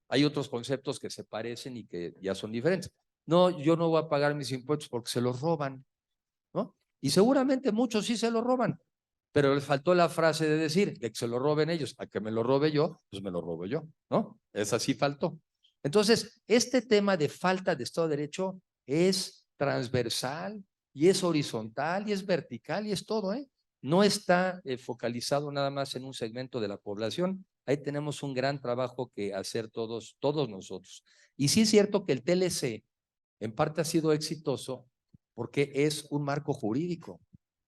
Hay otros conceptos que se parecen y que ya son diferentes. No, yo no voy a pagar mis impuestos porque se los roban, ¿no? Y seguramente muchos sí se los roban, pero les faltó la frase de decir, de que se lo roben ellos, a que me lo robe yo, pues me lo robo yo, ¿no? Esa sí faltó. Entonces, este tema de falta de Estado de Derecho es transversal y es horizontal y es vertical y es todo, ¿eh? No está focalizado nada más en un segmento de la población. Ahí tenemos un gran trabajo que hacer todos nosotros. Y sí es cierto que el TLC en parte ha sido exitoso porque es un marco jurídico.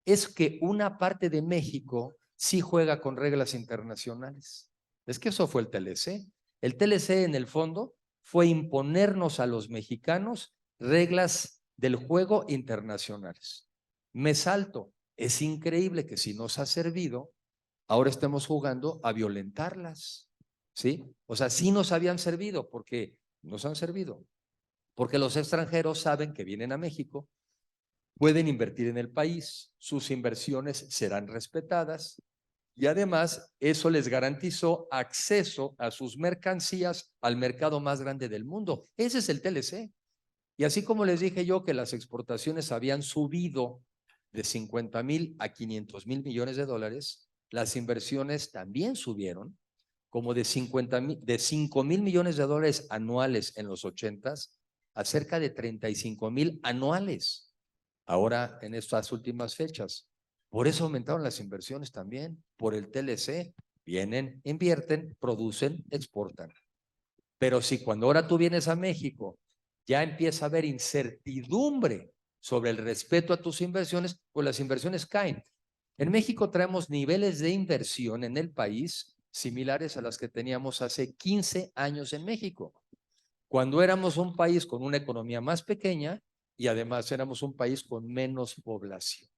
Es que una parte de México sí juega con reglas internacionales. Es que eso fue el TLC. El TLC en el fondo fue imponernos a los mexicanos reglas del juego internacionales. Me salto. Es increíble que si nos ha servido, ahora estemos jugando a violentarlas, ¿sí? O sea, sí nos habían servido porque nos han servido. Porque los extranjeros saben que vienen a México, pueden invertir en el país, sus inversiones serán respetadas y además eso les garantizó acceso a sus mercancías al mercado más grande del mundo. Ese es el TLC. Y así como les dije yo que las exportaciones habían subido de 50,000 a 500,000 millones de dólares, las inversiones también subieron como de 5,000 millones de dólares anuales en los 80s a cerca de 35,000 anuales ahora en estas últimas fechas. Por eso aumentaron las inversiones también, por el TLC. Vienen, invierten, producen, exportan. Pero si cuando ahora tú vienes a México ya empieza a haber incertidumbre sobre el respeto a tus inversiones, pues las inversiones caen. En México traemos niveles de inversión en el país similares a las que teníamos hace 15 años en México, cuando éramos un país con una economía más pequeña y además éramos un país con menos población.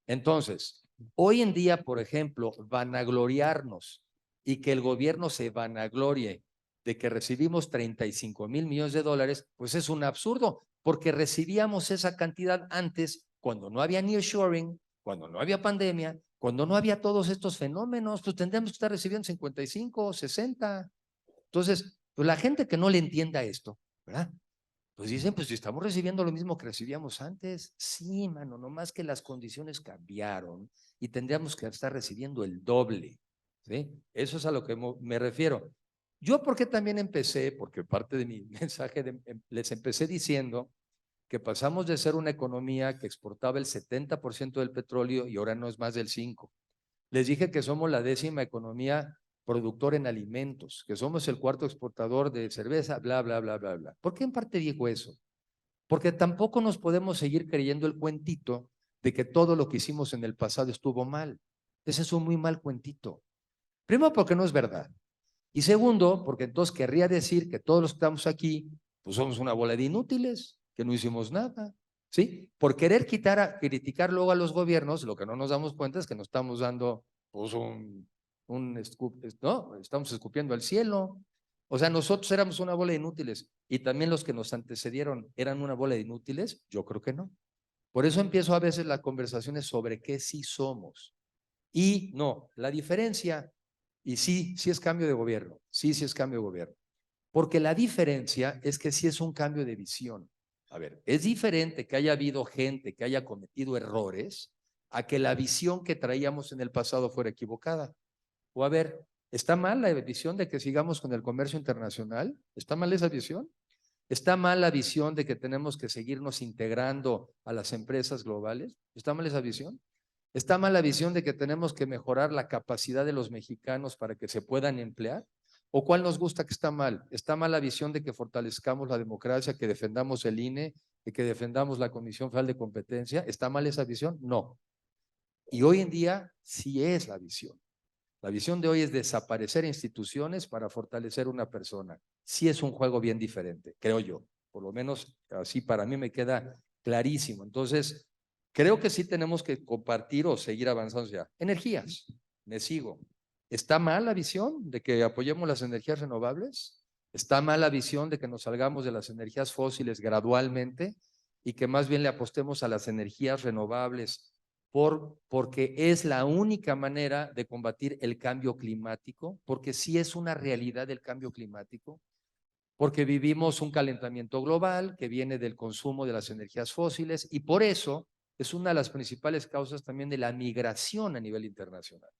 Entonces, hoy en día, por ejemplo, vanagloriarnos y que el gobierno se vanaglorie de que recibimos 35,000 millones de dólares, pues es un absurdo, porque recibíamos esa cantidad antes cuando no había nearshoring, cuando no había pandemia, cuando no había todos estos fenómenos, pues tendríamos que estar recibiendo 55, 60. Entonces, pues la gente que no le entienda esto, ¿verdad? Pues dicen, pues si estamos recibiendo lo mismo que recibíamos antes. Sí, mano, nomás que las condiciones cambiaron y tendríamos que estar recibiendo el doble, ¿sí? Eso es a lo que me refiero. Yo, ¿por qué también empecé? Porque parte de mi mensaje les empecé diciendo que pasamos de ser una economía que exportaba el 70% del petróleo y ahora no es más del 5%. Les dije que somos la 10ª economía productor en alimentos, que somos el 4º exportador de cerveza, bla, bla, bla, bla, bla. ¿Por qué en parte digo eso? Porque tampoco nos podemos seguir creyendo el cuentito de que todo lo que hicimos en el pasado estuvo mal. Ese es un muy mal cuentito. Primero, porque no es verdad. Y segundo, porque entonces querría decir que todos los que estamos aquí, pues somos una bola de inútiles, que no hicimos nada, ¿sí? Por querer criticar luego a los gobiernos, lo que no nos damos cuenta es que nos estamos dando, pues, ¿no? Estamos escupiendo al cielo. O sea, nosotros éramos una bola de inútiles y también los que nos antecedieron eran una bola de inútiles. Yo creo que no. Por eso empiezo a veces las conversaciones sobre qué sí somos. Y no, la diferencia, y sí es cambio de gobierno, sí es cambio de gobierno. Porque la diferencia es que sí es un cambio de visión. A ver, es diferente que haya habido gente que haya cometido errores a que la visión que traíamos en el pasado fuera equivocada. O a ver, ¿está mal la visión de que sigamos con el comercio internacional? ¿Está mal esa visión? ¿Está mal la visión de que tenemos que seguirnos integrando a las empresas globales? ¿Está mal esa visión? ¿Está mal la visión de que tenemos que mejorar la capacidad de los mexicanos para que se puedan emplear? ¿O cuál nos gusta que está mal? ¿Está mal la visión de que fortalezcamos la democracia, que defendamos el INE de que defendamos la Comisión Federal de Competencia. ¿Está mal esa visión? No. Y hoy en día sí es la visión. La visión de hoy es desaparecer instituciones para fortalecer una persona. Sí es un juego bien diferente, creo yo. Por lo menos así para mí me queda clarísimo. Entonces, creo que sí tenemos que compartir o seguir avanzando ya. Energías, me sigo. ¿Está mal la visión de que apoyemos las energías renovables? ¿Está mal la visión de que nos salgamos de las energías fósiles gradualmente y que más bien le apostemos a las energías renovables porque es la única manera de combatir el cambio climático? Porque sí es una realidad el cambio climático, porque vivimos un calentamiento global que viene del consumo de las energías fósiles y por eso es una de las principales causas también de la migración a nivel internacional.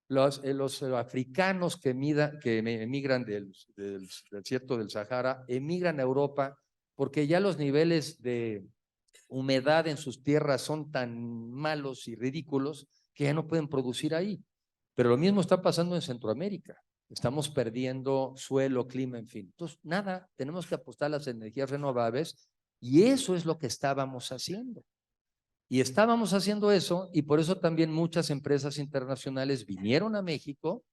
Los africanos que emigran del desierto del Sahara, emigran a Europa porque ya los niveles de humedad en sus tierras son tan malos y ridículos que ya no pueden producir ahí. Pero lo mismo está pasando en Centroamérica. Estamos perdiendo suelo, clima, en fin. Entonces, nada, tenemos que apostar a las energías renovables y eso es lo que estábamos haciendo. Y estábamos haciendo eso y por eso también muchas empresas internacionales vinieron a México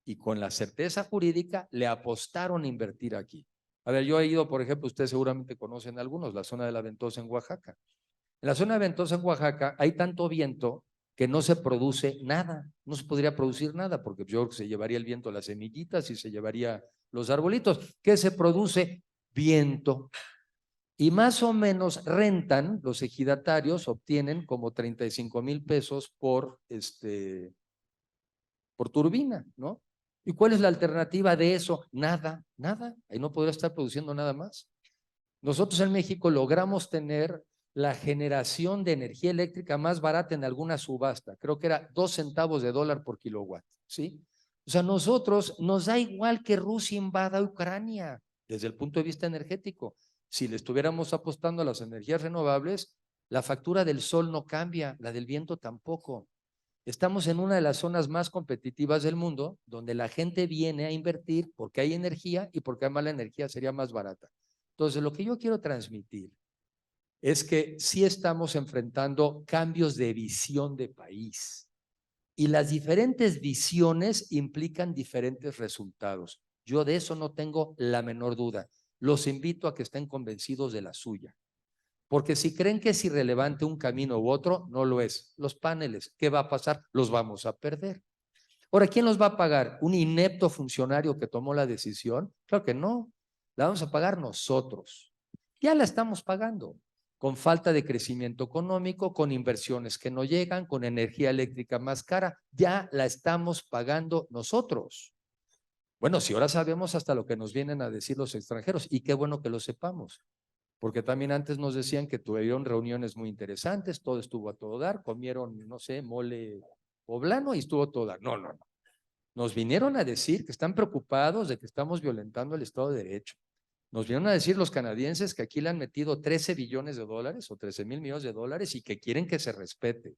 y con la certeza jurídica le apostaron a invertir aquí. A ver, yo he ido, por ejemplo, ustedes seguramente conocen algunos, la zona de la Ventosa en Oaxaca. En la zona de Ventosa en Oaxaca hay tanto viento que no se produce nada, no se podría producir nada porque yo creo que se llevaría el viento las semillitas y se llevaría los arbolitos. ¿Qué se produce? Viento. Y más o menos rentan, los ejidatarios obtienen como 35,000 pesos por turbina, ¿no? ¿Y cuál es la alternativa de eso? Nada, nada. Ahí no podría estar produciendo nada más. Nosotros en México logramos tener la generación de energía eléctrica más barata en alguna subasta. Creo que era 2 centavos de dólar por kilowatt, ¿sí? O sea, nosotros nos da igual que Rusia invada Ucrania desde el punto de vista energético. Si le estuviéramos apostando a las energías renovables, la factura del sol no cambia, la del viento tampoco. Estamos en una de las zonas más competitivas del mundo, donde la gente viene a invertir porque hay energía y porque además la energía sería más barata. Entonces, lo que yo quiero transmitir es que sí estamos enfrentando cambios de visión de país y las diferentes visiones implican diferentes resultados. Yo de eso no tengo la menor duda. Los invito a que estén convencidos de la suya. Porque si creen que es irrelevante un camino u otro, no lo es. Los paneles, ¿qué va a pasar? Los vamos a perder. Ahora, ¿quién los va a pagar? ¿Un inepto funcionario que tomó la decisión? Claro que no. La vamos a pagar nosotros. Ya la estamos pagando con falta de crecimiento económico, con inversiones que no llegan, con energía eléctrica más cara. Ya la estamos pagando nosotros. Bueno, si ahora sabemos hasta lo que nos vienen a decir los extranjeros, y qué bueno que lo sepamos. Porque también antes nos decían que tuvieron reuniones muy interesantes, todo estuvo a todo dar, comieron, no sé, mole poblano y estuvo a todo dar. No, no, no. Nos vinieron a decir que están preocupados de que estamos violentando el Estado de Derecho. Nos vinieron a decir los canadienses que aquí le han metido 13 billones de dólares o 13,000 millones de dólares y que quieren que se respete.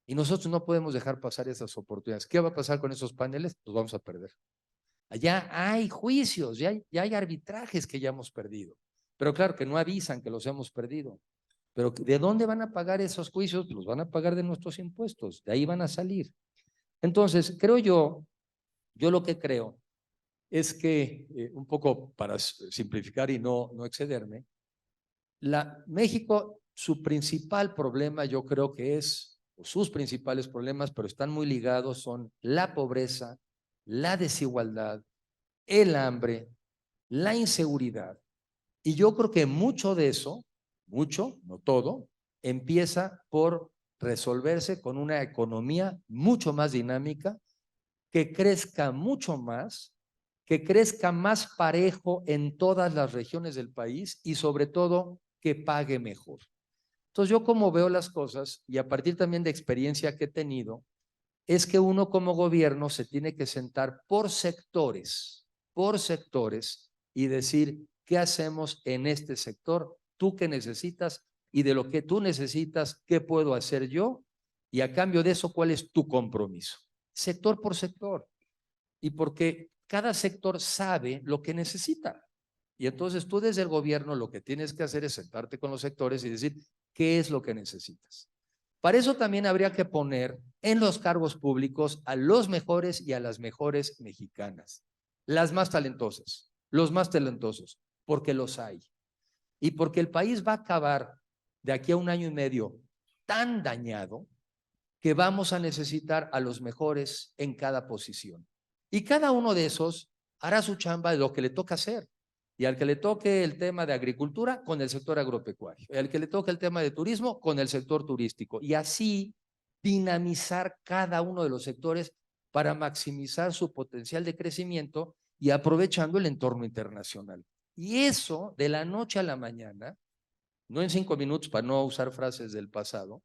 Y nosotros no podemos dejar pasar esas oportunidades. ¿Qué va a pasar con esos paneles? Los vamos a perder. Allá hay juicios, ya hay arbitrajes que ya hemos perdido. Pero claro que no avisan que los hemos perdido. Pero ¿de dónde van a pagar esos juicios? Los van a pagar de nuestros impuestos, de ahí van a salir. Entonces, creo yo lo que creo es que, un poco para simplificar y no excederme, México, su principal problema yo creo que es, o sus principales problemas, pero están muy ligados, son la pobreza, la desigualdad, el hambre, la inseguridad. Y yo creo que mucho de eso, mucho, no todo, empieza por resolverse con una economía mucho más dinámica, que crezca mucho más, que crezca más parejo en todas las regiones del país y sobre todo que pague mejor. Entonces yo como veo las cosas y a partir también de experiencia que he tenido, es que uno como gobierno se tiene que sentar por sectores y decir, ¿qué hacemos en este sector? ¿Tú qué necesitas? Y de lo que tú necesitas, ¿qué puedo hacer yo? Y a cambio de eso, ¿cuál es tu compromiso? Sector por sector. Y porque cada sector sabe lo que necesita. Y entonces tú desde el gobierno lo que tienes que hacer es sentarte con los sectores y decir qué es lo que necesitas. Para eso también habría que poner en los cargos públicos a los mejores y a las mejores mexicanas, las más talentosas, los más talentosos, porque los hay. Y porque el país va a acabar de aquí a 1 año y medio tan dañado que vamos a necesitar a los mejores en cada posición. Y cada uno de esos hará su chamba de lo que le toca hacer. Y al que le toque el tema de agricultura, con el sector agropecuario. Y al que le toque el tema de turismo, con el sector turístico. Y así dinamizar cada uno de los sectores para maximizar su potencial de crecimiento y aprovechando el entorno internacional. Y eso, de la noche a la mañana, no en 5 minutos para no usar frases del pasado,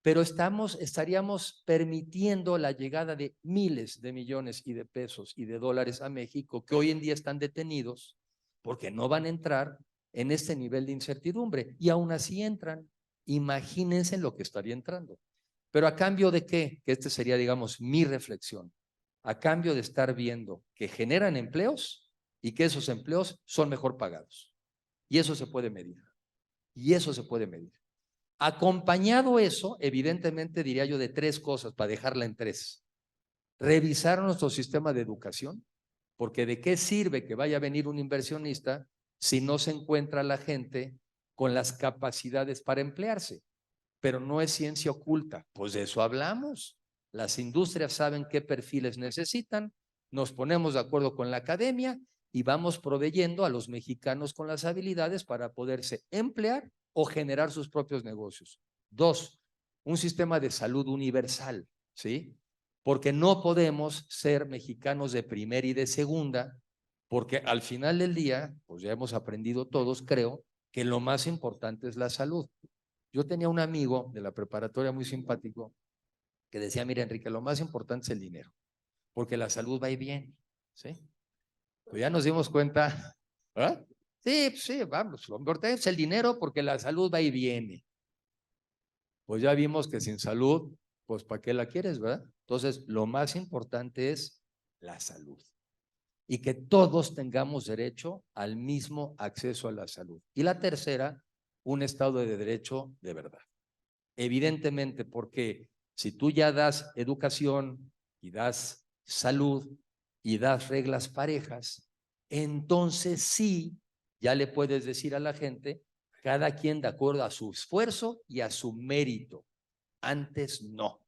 pero estaríamos permitiendo la llegada de miles de millones y de pesos y de dólares a México que hoy en día están detenidos porque no van a entrar en este nivel de incertidumbre y aún así entran. Imagínense lo que estaría entrando. Pero ¿a cambio de qué? Que este sería, digamos, mi reflexión. A cambio de estar viendo que generan empleos y que esos empleos son mejor pagados. Y eso se puede medir. Y eso se puede medir. Acompañado eso, evidentemente diría yo de 3 cosas, para dejarla en 3. Revisar nuestro sistema de educación, porque ¿de qué sirve que vaya a venir un inversionista si no se encuentra la gente con las capacidades para emplearse? Pero no es ciencia oculta, pues de eso hablamos. Las industrias saben qué perfiles necesitan, nos ponemos de acuerdo con la academia y vamos proveyendo a los mexicanos con las habilidades para poderse emplear o generar sus propios negocios. 2, un sistema de salud universal, ¿sí? Porque no podemos ser mexicanos de primera y de segunda, porque al final del día, pues ya hemos aprendido todos, creo, que lo más importante es la salud. Yo tenía un amigo de la preparatoria muy simpático que decía, mira, Enrique, lo más importante es el dinero, porque la salud va y viene, ¿sí? Pues ya nos dimos cuenta, ¿ah? Sí, vamos, lo importante es el dinero porque la salud va y viene. Pues ya vimos que sin salud, pues ¿para qué la quieres, verdad? Entonces, lo más importante es la salud y que todos tengamos derecho al mismo acceso a la salud. Y la tercera, un Estado de Derecho de verdad. Evidentemente, porque si tú ya das educación y das salud y das reglas parejas, entonces sí, ya le puedes decir a la gente, cada quien de acuerdo a su esfuerzo y a su mérito. Antes no,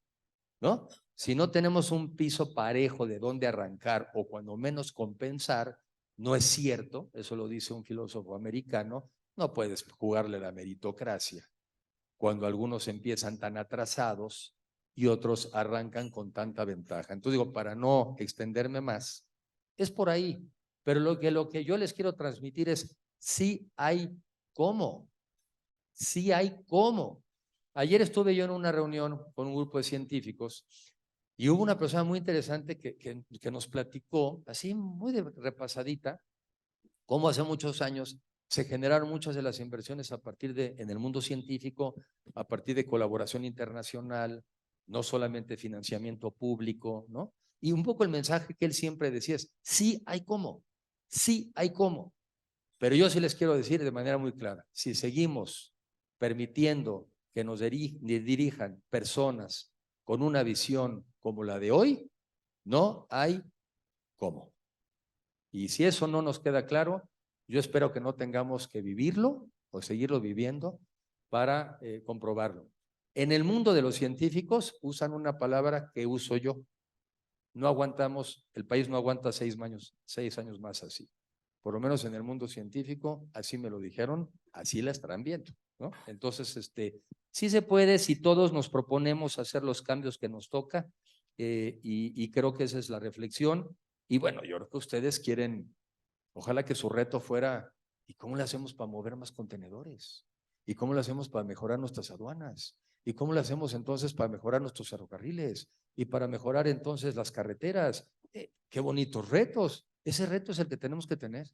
¿no? Si no tenemos un piso parejo de dónde arrancar o cuando menos compensar, no es cierto, eso lo dice un filósofo americano, no puedes jugarle la meritocracia cuando algunos empiezan tan atrasados y otros arrancan con tanta ventaja. Entonces digo, para no extenderme más, es por ahí. Pero lo que yo les quiero transmitir es, sí hay cómo, sí hay cómo. Ayer estuve yo en una reunión con un grupo de científicos y hubo una persona muy interesante que nos platicó, así muy repasadita, cómo hace muchos años se generaron muchas de las inversiones a partir de, en el mundo científico, a partir de colaboración internacional, no solamente financiamiento público, ¿no? Y un poco el mensaje que él siempre decía es, sí hay cómo, sí hay cómo. Pero yo sí les quiero decir de manera muy clara, si seguimos permitiendo que nos dirijan personas con una visión como la de hoy, no hay cómo. Y si eso no nos queda claro, yo espero que no tengamos que vivirlo o seguirlo viviendo para comprobarlo. En el mundo de los científicos usan una palabra que uso yo. No aguantamos, el país no aguanta 6 años más así. Por lo menos en el mundo científico, así me lo dijeron, así la estarán viendo, ¿no? Entonces, sí se puede si todos nos proponemos hacer los cambios que nos toca y creo que esa es la reflexión. Y bueno, yo creo que ustedes quieren, ojalá que su reto fuera, ¿y cómo le hacemos para mover más contenedores? ¿Y cómo le hacemos para mejorar nuestras aduanas? ¿Y cómo le hacemos entonces para mejorar nuestros ferrocarriles? Y para mejorar entonces las carreteras. Qué bonitos retos. Ese reto es el que tenemos que tener.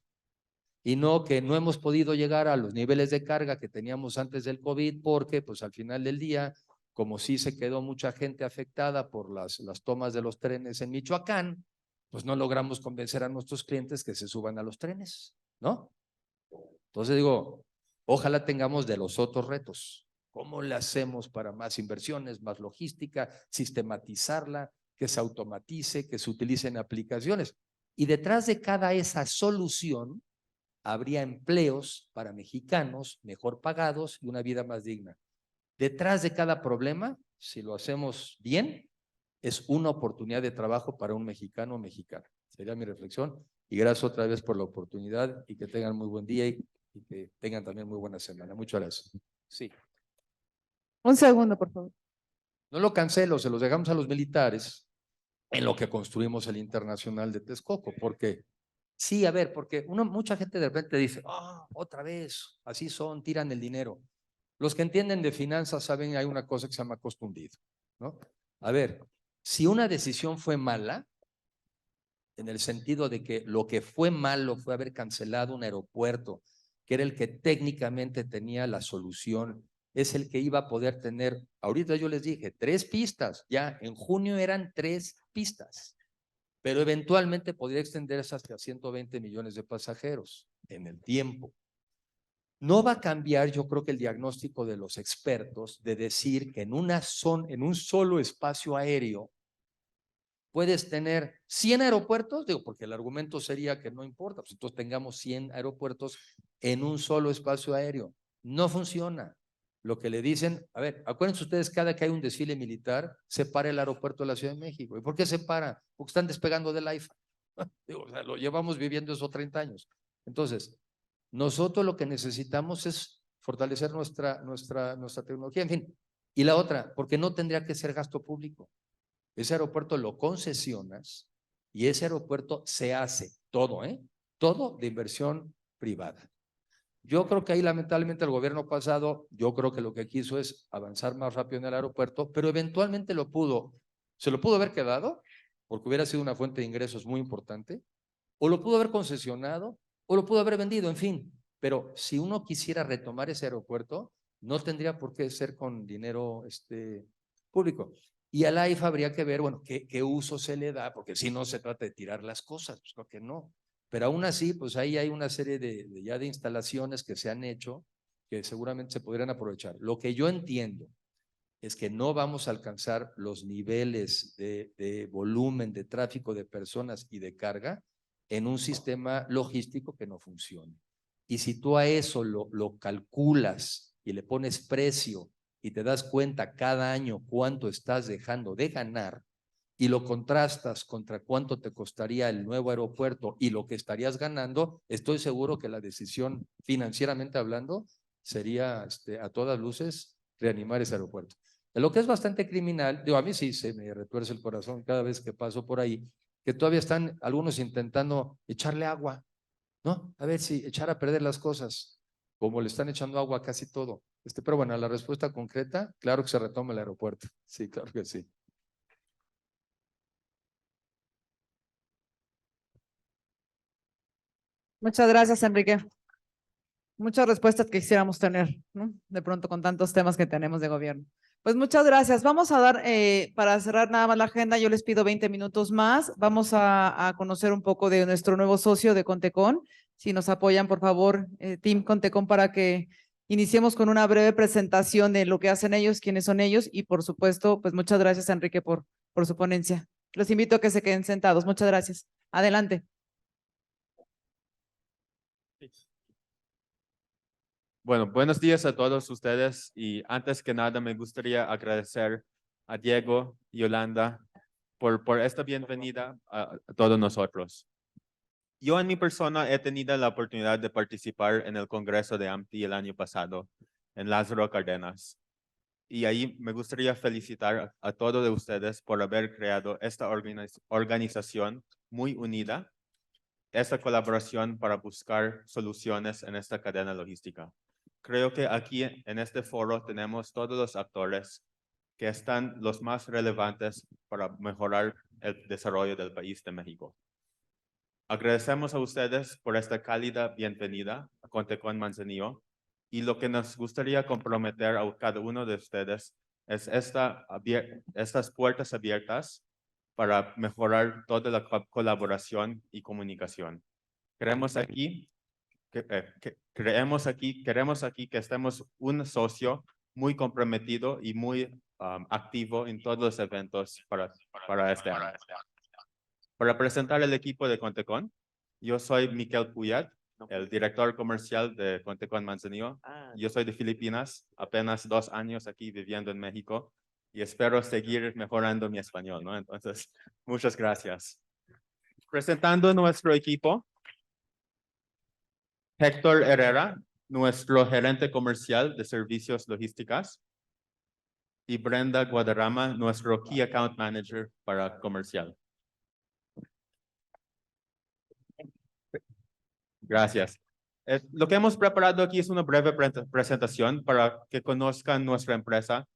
Y no que no hemos podido llegar a los niveles de carga que teníamos antes del COVID porque pues al final del día, como sí se quedó mucha gente afectada por las tomas de los trenes en Michoacán, pues no logramos convencer a nuestros clientes que se suban a los trenes, ¿no? Entonces digo, ojalá tengamos de los otros retos. ¿Cómo le hacemos para más inversiones, más logística, sistematizarla, que se automatice, que se utilicen aplicaciones? Y detrás de cada esa solución habría empleos para mexicanos mejor pagados y una vida más digna. Detrás de cada problema, si lo hacemos bien, es una oportunidad de trabajo para un mexicano o mexicana. Sería mi reflexión. Y gracias otra vez por la oportunidad y que tengan muy buen día y que tengan también muy buena semana. Muchas gracias. Sí. Un segundo, por favor. No lo cancelo, se los dejamos a los militares en lo que construimos el Internacional de Texcoco, porque sí, a ver, porque mucha gente de repente dice, otra vez, así son, tiran el dinero. Los que entienden de finanzas saben, hay una cosa que se llama costo hundido, ¿no? A ver, si una decisión fue mala, en el sentido de que lo que fue malo fue haber cancelado un aeropuerto, que era el que técnicamente tenía la solución, es el que iba a poder tener, ahorita yo les dije, 3 pistas, ya en junio eran 3 pistas, pero eventualmente podría extenderse hasta 120 millones de pasajeros en el tiempo. No va a cambiar, yo creo que el diagnóstico de los expertos de decir que en un solo espacio aéreo puedes tener 100 aeropuertos, digo, porque el argumento sería que no importa, pues entonces tengamos 100 aeropuertos en un solo espacio aéreo. No funciona. Lo que le dicen, a ver, acuérdense ustedes, cada que hay un desfile militar, se para el aeropuerto de la Ciudad de México. ¿Y por qué se para? Porque están despegando del AIFA. Digo, o sea, lo llevamos viviendo eso 30 años. Entonces, nosotros lo que necesitamos es fortalecer nuestra tecnología, en fin. Y la otra, porque no tendría que ser gasto público. Ese aeropuerto lo concesionas y ese aeropuerto se hace todo, todo de inversión privada. Yo creo que ahí lamentablemente el gobierno pasado, yo creo que lo que quiso es avanzar más rápido en el aeropuerto, pero eventualmente se lo pudo haber quedado, porque hubiera sido una fuente de ingresos muy importante, o lo pudo haber concesionado, o lo pudo haber vendido, en fin. Pero si uno quisiera retomar ese aeropuerto, no tendría por qué ser con dinero público. Y a la AIFA habría que ver, bueno, qué uso se le da, porque si no se trata de tirar las cosas, pues creo que no. Pero aún así, pues ahí hay una serie ya de instalaciones que se han hecho que seguramente se podrían aprovechar. Lo que yo entiendo es que no vamos a alcanzar los niveles de volumen de tráfico de personas y de carga en un sistema logístico que no funcione. Y si tú a eso lo calculas y le pones precio y te das cuenta cada año cuánto estás dejando de ganar y lo contrastas contra cuánto te costaría el nuevo aeropuerto y lo que estarías ganando, estoy seguro que la decisión financieramente hablando sería a todas luces reanimar ese aeropuerto. Lo que es bastante criminal, digo, a mí sí se me retuerce el corazón cada vez que paso por ahí, que todavía están algunos intentando echarle agua, ¿no? A ver si echar a perder las cosas, como le están echando agua a casi todo. Pero bueno, la respuesta concreta, claro que se retoma el aeropuerto. Sí, claro que sí. Muchas gracias, Enrique. Muchas respuestas que quisiéramos tener, ¿no? De pronto con tantos temas que tenemos de gobierno. Pues muchas gracias. Vamos a dar, para cerrar nada más la agenda, yo les pido 20 minutos más. Vamos a conocer un poco de nuestro nuevo socio de Contecon. Si nos apoyan, por favor, Team Contecon, para que iniciemos con una breve presentación de lo que hacen ellos, quiénes son ellos y, por supuesto, pues muchas gracias, Enrique, por su ponencia. Los invito a que se queden sentados. Muchas gracias. Adelante. Bueno, buenos días a todos ustedes y antes que nada me gustaría agradecer a Diego y Yolanda por esta bienvenida a todos nosotros. Yo en mi persona he tenido la oportunidad de participar en el Congreso de AMTI el año pasado en Lázaro Cárdenas y ahí me gustaría felicitar a todos de ustedes por haber creado esta organización muy unida, esta colaboración para buscar soluciones en esta cadena logística. Creo que aquí en este foro tenemos todos los actores que están los más relevantes para mejorar el desarrollo del país de México. Agradecemos a ustedes por esta cálida bienvenida a Contecon Manzanillo y lo que nos gustaría comprometer a cada uno de ustedes es estas puertas abiertas para mejorar toda la colaboración y comunicación. Queremos aquí queremos aquí que estemos un socio muy comprometido y muy activo en todos los eventos para este año. Para presentar el equipo de Contecon, yo soy Miquel Puyat, el director comercial de Contecon Manzanillo. Yo soy de Filipinas, apenas 2 años aquí viviendo en México y espero seguir mejorando mi español, ¿no? Entonces, muchas gracias. Presentando nuestro equipo, Héctor Herrera, nuestro gerente comercial de servicios logísticas, y Brenda Guadarrama, nuestro Key Account Manager para comercial. Gracias. Lo que hemos preparado aquí es una breve presentación para que conozcan nuestra empresa.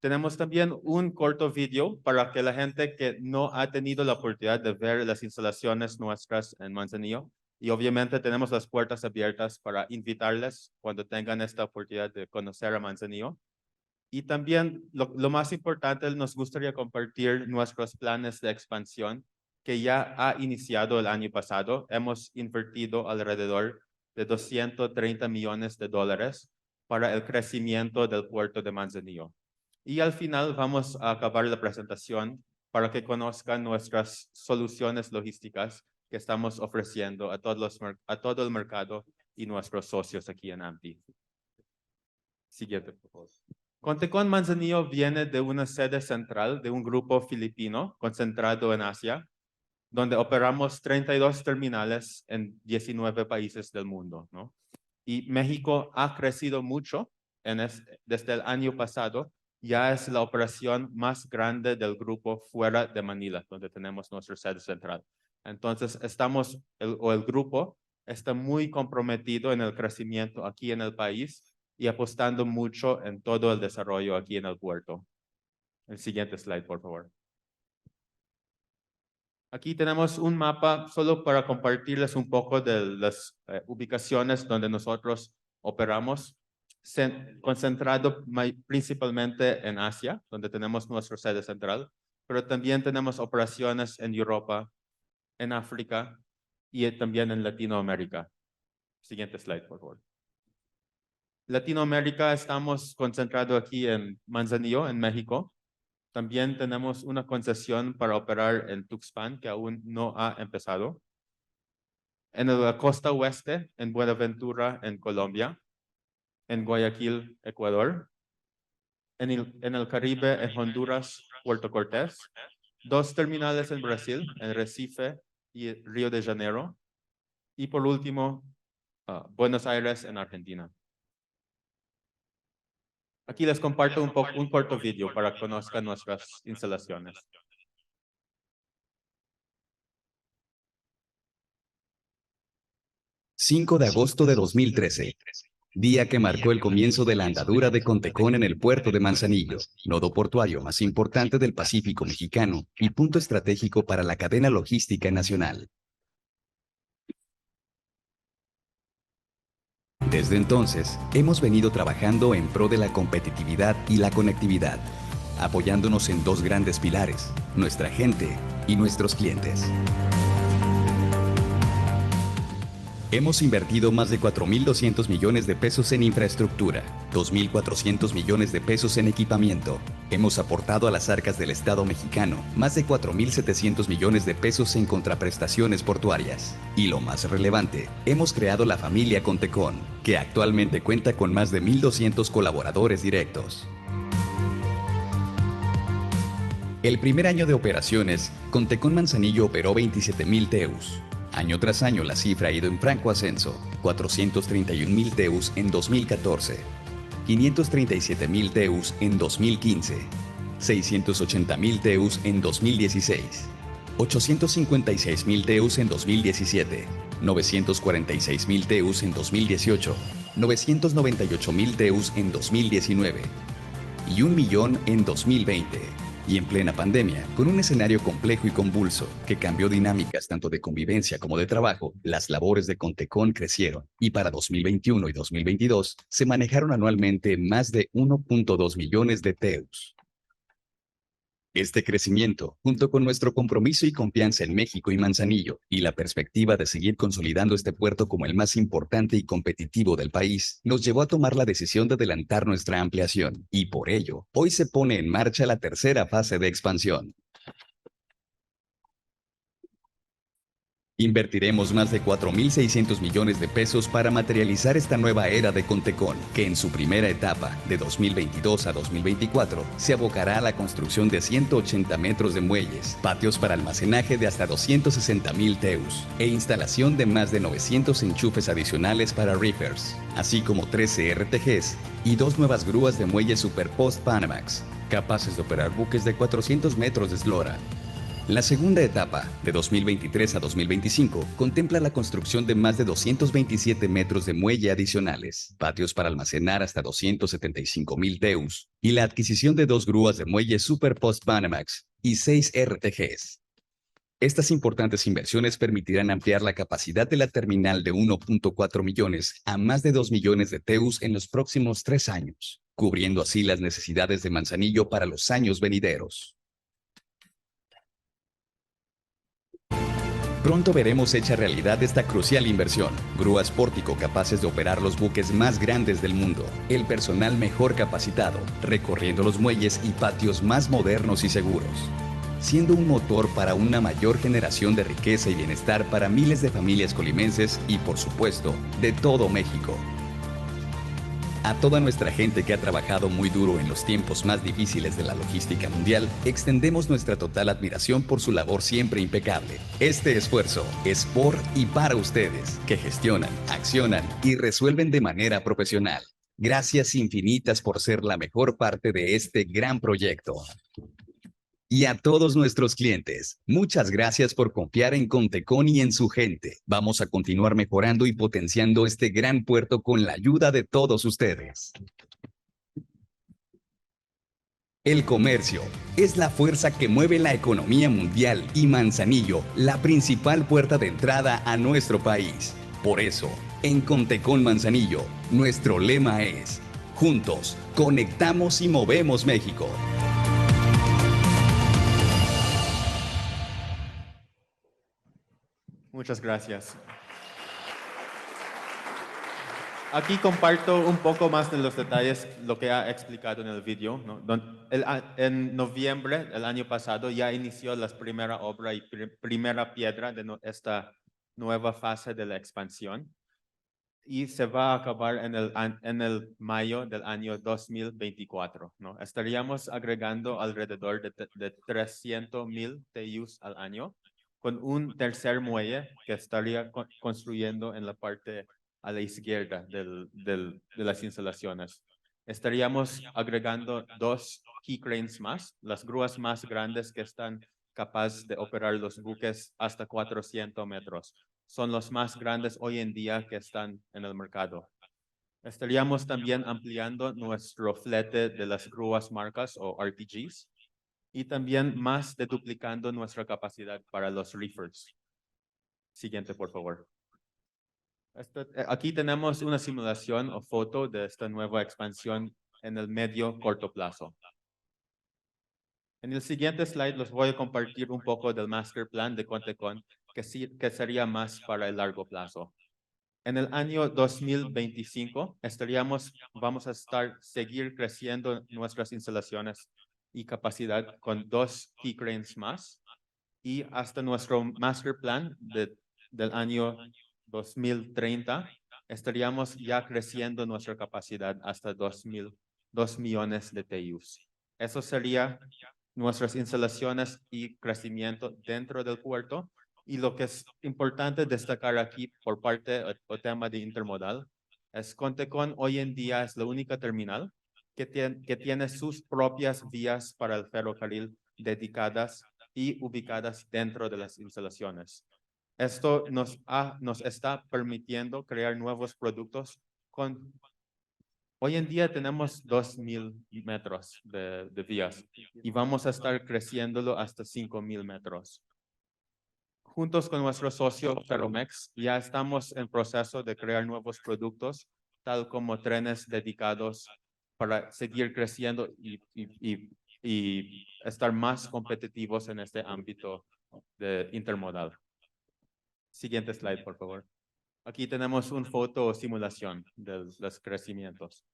Tenemos también un corto video para que la gente que no ha tenido la oportunidad de ver las instalaciones nuestras en Manzanillo. Y obviamente tenemos las puertas abiertas para invitarles cuando tengan esta oportunidad de conocer a Manzanillo. Y también lo más importante, nos gustaría compartir nuestros planes de expansión que ya ha iniciado el año pasado. Hemos invertido alrededor de $230 millones para el crecimiento del puerto de Manzanillo. Y al final vamos a acabar la presentación para que conozcan nuestras soluciones logísticas que estamos ofreciendo a todo el mercado y nuestros socios aquí en AMTI. Siguiente, por favor. Contecon Manzanillo viene de una sede central de un grupo filipino concentrado en Asia, donde operamos 32 terminales en 19 países del mundo, ¿no? Y México ha crecido mucho desde el año pasado. Ya es la operación más grande del grupo fuera de Manila, donde tenemos nuestra sede central. Entonces, el grupo está muy comprometido en el crecimiento aquí en el país y apostando mucho en todo el desarrollo aquí en el puerto. El siguiente slide, por favor. Aquí tenemos un mapa solo para compartirles un poco de las ubicaciones donde nosotros operamos, concentrado principalmente en Asia, donde tenemos nuestra sede central, pero también tenemos operaciones en Europa, en África y también en Latinoamérica. Siguiente slide, por favor. Latinoamérica estamos concentrados aquí en Manzanillo, en México. También tenemos una concesión para operar en Tuxpan, que aún no ha empezado. En la costa oeste, en Buenaventura, en Colombia. En Guayaquil, Ecuador. En el Caribe, en Honduras, Puerto Cortés. 2 terminales en Brasil, en Recife y Río de Janeiro. Y por último, Buenos Aires, en Argentina. Aquí les comparto un corto video para que conozcan nuestras instalaciones. 5 de agosto de 2013, día que marcó el comienzo de la andadura de Contecon en el puerto de Manzanillo, nodo portuario más importante del Pacífico mexicano y punto estratégico para la cadena logística nacional. Desde entonces, hemos venido trabajando en pro de la competitividad y la conectividad, apoyándonos en 2 grandes pilares, nuestra gente y nuestros clientes. Hemos invertido más de 4.200 millones de pesos en infraestructura, 2.400 millones de pesos en equipamiento. Hemos aportado a las arcas del Estado mexicano más de 4.700 millones de pesos en contraprestaciones portuarias. Y lo más relevante, hemos creado la familia Contecon, que actualmente cuenta con más de 1.200 colaboradores directos. El primer año de operaciones, Contecon Manzanillo operó 27.000 TEUs. Año tras año la cifra ha ido en franco ascenso, 431.000 TEUs en 2014, 537.000 TEUs en 2015, 680.000 TEUs en 2016, 856.000 TEUs en 2017, 946.000 TEUs en 2018, 998.000 TEUs en 2019 y 1 millón en 2020. Y en plena pandemia, con un escenario complejo y convulso que cambió dinámicas tanto de convivencia como de trabajo, las labores de Contecon crecieron y para 2021 y 2022 se manejaron anualmente más de 1.2 millones de TEUs. Este crecimiento, junto con nuestro compromiso y confianza en México y Manzanillo, y la perspectiva de seguir consolidando este puerto como el más importante y competitivo del país, nos llevó a tomar la decisión de adelantar nuestra ampliación, y por ello, hoy se pone en marcha la tercera fase de expansión. Invertiremos más de 4.600 millones de pesos para materializar esta nueva era de Contecon, que en su primera etapa, de 2022 a 2024, se abocará a la construcción de 180 metros de muelles, patios para almacenaje de hasta 260,000 TEUs, e instalación de más de 900 enchufes adicionales para reefers, así como 13 RTGs y 2 nuevas grúas de muelle Superpost Panamax, capaces de operar buques de 400 metros de eslora. La segunda etapa, de 2023 a 2025, contempla la construcción de más de 227 metros de muelle adicionales, patios para almacenar hasta 275,000 TEUs y la adquisición de 2 grúas de muelle Superpost Panamax y 6 RTGs. Estas importantes inversiones permitirán ampliar la capacidad de la terminal de 1.4 millones a más de 2 millones de TEUs en los próximos 3 años, cubriendo así las necesidades de Manzanillo para los años venideros. Pronto veremos hecha realidad esta crucial inversión. Grúas pórtico capaces de operar los buques más grandes del mundo. El personal mejor capacitado, recorriendo los muelles y patios más modernos y seguros. Siendo un motor para una mayor generación de riqueza y bienestar para miles de familias colimenses y, por supuesto, de todo México. A toda nuestra gente que ha trabajado muy duro en los tiempos más difíciles de la logística mundial, extendemos nuestra total admiración por su labor siempre impecable. Este esfuerzo es por y para ustedes, que gestionan, accionan y resuelven de manera profesional. Gracias infinitas por ser la mejor parte de este gran proyecto. Y a todos nuestros clientes, muchas gracias por confiar en Contecon y en su gente. Vamos a continuar mejorando y potenciando este gran puerto con la ayuda de todos ustedes. El comercio es la fuerza que mueve la economía mundial y Manzanillo, la principal puerta de entrada a nuestro país. Por eso, en Contecon Manzanillo, nuestro lema es: juntos, conectamos y movemos México. Muchas gracias. Aquí comparto un poco más de los detalles, lo que ha explicado en el video, ¿no? En noviembre del año pasado ya inició la primera obra y primera piedra de esta nueva fase de la expansión y se va a acabar en el mayo del año 2024, ¿no? Estaríamos agregando alrededor de 300,000 TEUs al año, con un tercer muelle que estaría construyendo en la parte a la izquierda de las instalaciones. Estaríamos agregando 2 key cranes más, las grúas más grandes que están capaces de operar los buques hasta 400 metros. Son los más grandes hoy en día que están en el mercado. Estaríamos también ampliando nuestro flete de las grúas marcas o RTGs y también más de duplicando nuestra capacidad para los reefers. Siguiente, por favor. Aquí tenemos una simulación o foto de esta nueva expansión en el medio corto plazo. En el siguiente slide les voy a compartir un poco del master plan de Contecon que sería más para el largo plazo. En el año 2025 vamos a seguir creciendo nuestras instalaciones y capacidad con 2 key cranes más y hasta nuestro master plan del año 2030 estaríamos ya creciendo nuestra capacidad hasta 2 millones de TEUs. Eso sería nuestras instalaciones y crecimiento dentro del puerto. Y lo que es importante destacar aquí por parte o tema de intermodal es Contecon hoy en día es la única terminal que tiene sus propias vías para el ferrocarril dedicadas y ubicadas dentro de las instalaciones. Esto nos está permitiendo crear nuevos productos hoy en día tenemos 2,000 metros de vías y vamos a estar creciéndolo hasta 5,000 metros. Juntos con nuestro socio Ferromex, ya estamos en proceso de crear nuevos productos, tal como trenes dedicados para seguir creciendo y y estar más competitivos en este ámbito de intermodal. Siguiente slide, por favor. Aquí tenemos una foto o simulación de los crecimientos.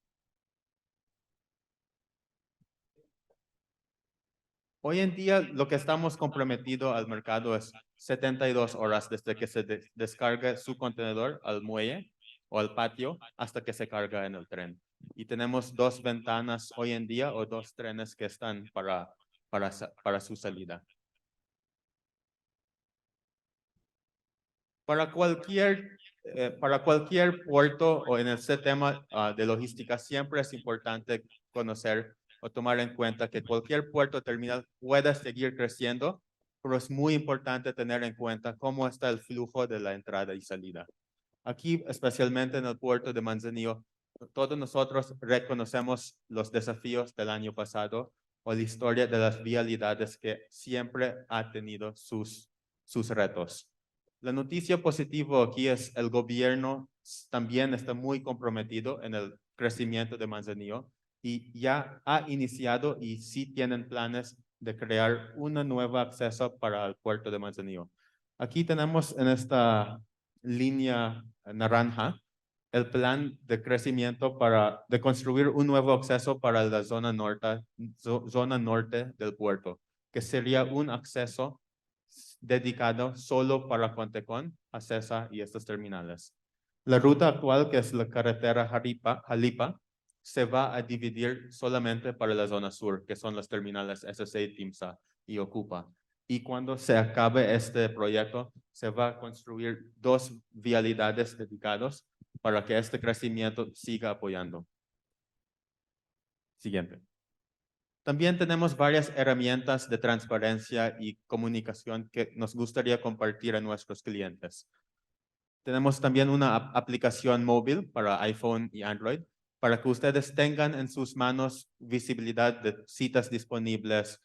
Hoy en día lo que estamos comprometidos al mercado es 72 horas desde que se descarga su contenedor al muelle o al patio hasta que se carga en el tren. Y tenemos 2 ventanas hoy en día o 2 trenes que están para su salida. Para cualquier puerto o en este tema de logística siempre es importante conocer o tomar en cuenta que cualquier puerto terminal pueda seguir creciendo, pero es muy importante tener en cuenta cómo está el flujo de la entrada y salida. Aquí, especialmente en el puerto de Manzanillo, todos nosotros reconocemos los desafíos del año pasado o la historia de las vialidades que siempre ha tenido sus retos. La noticia positiva aquí es el gobierno también está muy comprometido en el crecimiento de Manzanillo y ya ha iniciado y sí tienen planes de crear un nuevo acceso para el puerto de Manzanillo. Aquí tenemos en esta línea naranja el plan de crecimiento de construir un nuevo acceso para la zona norte del puerto, que sería un acceso dedicado solo para Contecón, Acesa y estos terminales. La ruta actual, que es la carretera Jalipa, se va a dividir solamente para la zona sur, que son los terminales SC, Timsa y Ocupa. Y cuando se acabe este proyecto, se va a construir 2 vialidades dedicadas para que este crecimiento siga apoyando. Siguiente. También tenemos varias herramientas de transparencia y comunicación que nos gustaría compartir a nuestros clientes. Tenemos también una aplicación móvil para iPhone y Android para que ustedes tengan en sus manos visibilidad de citas disponibles,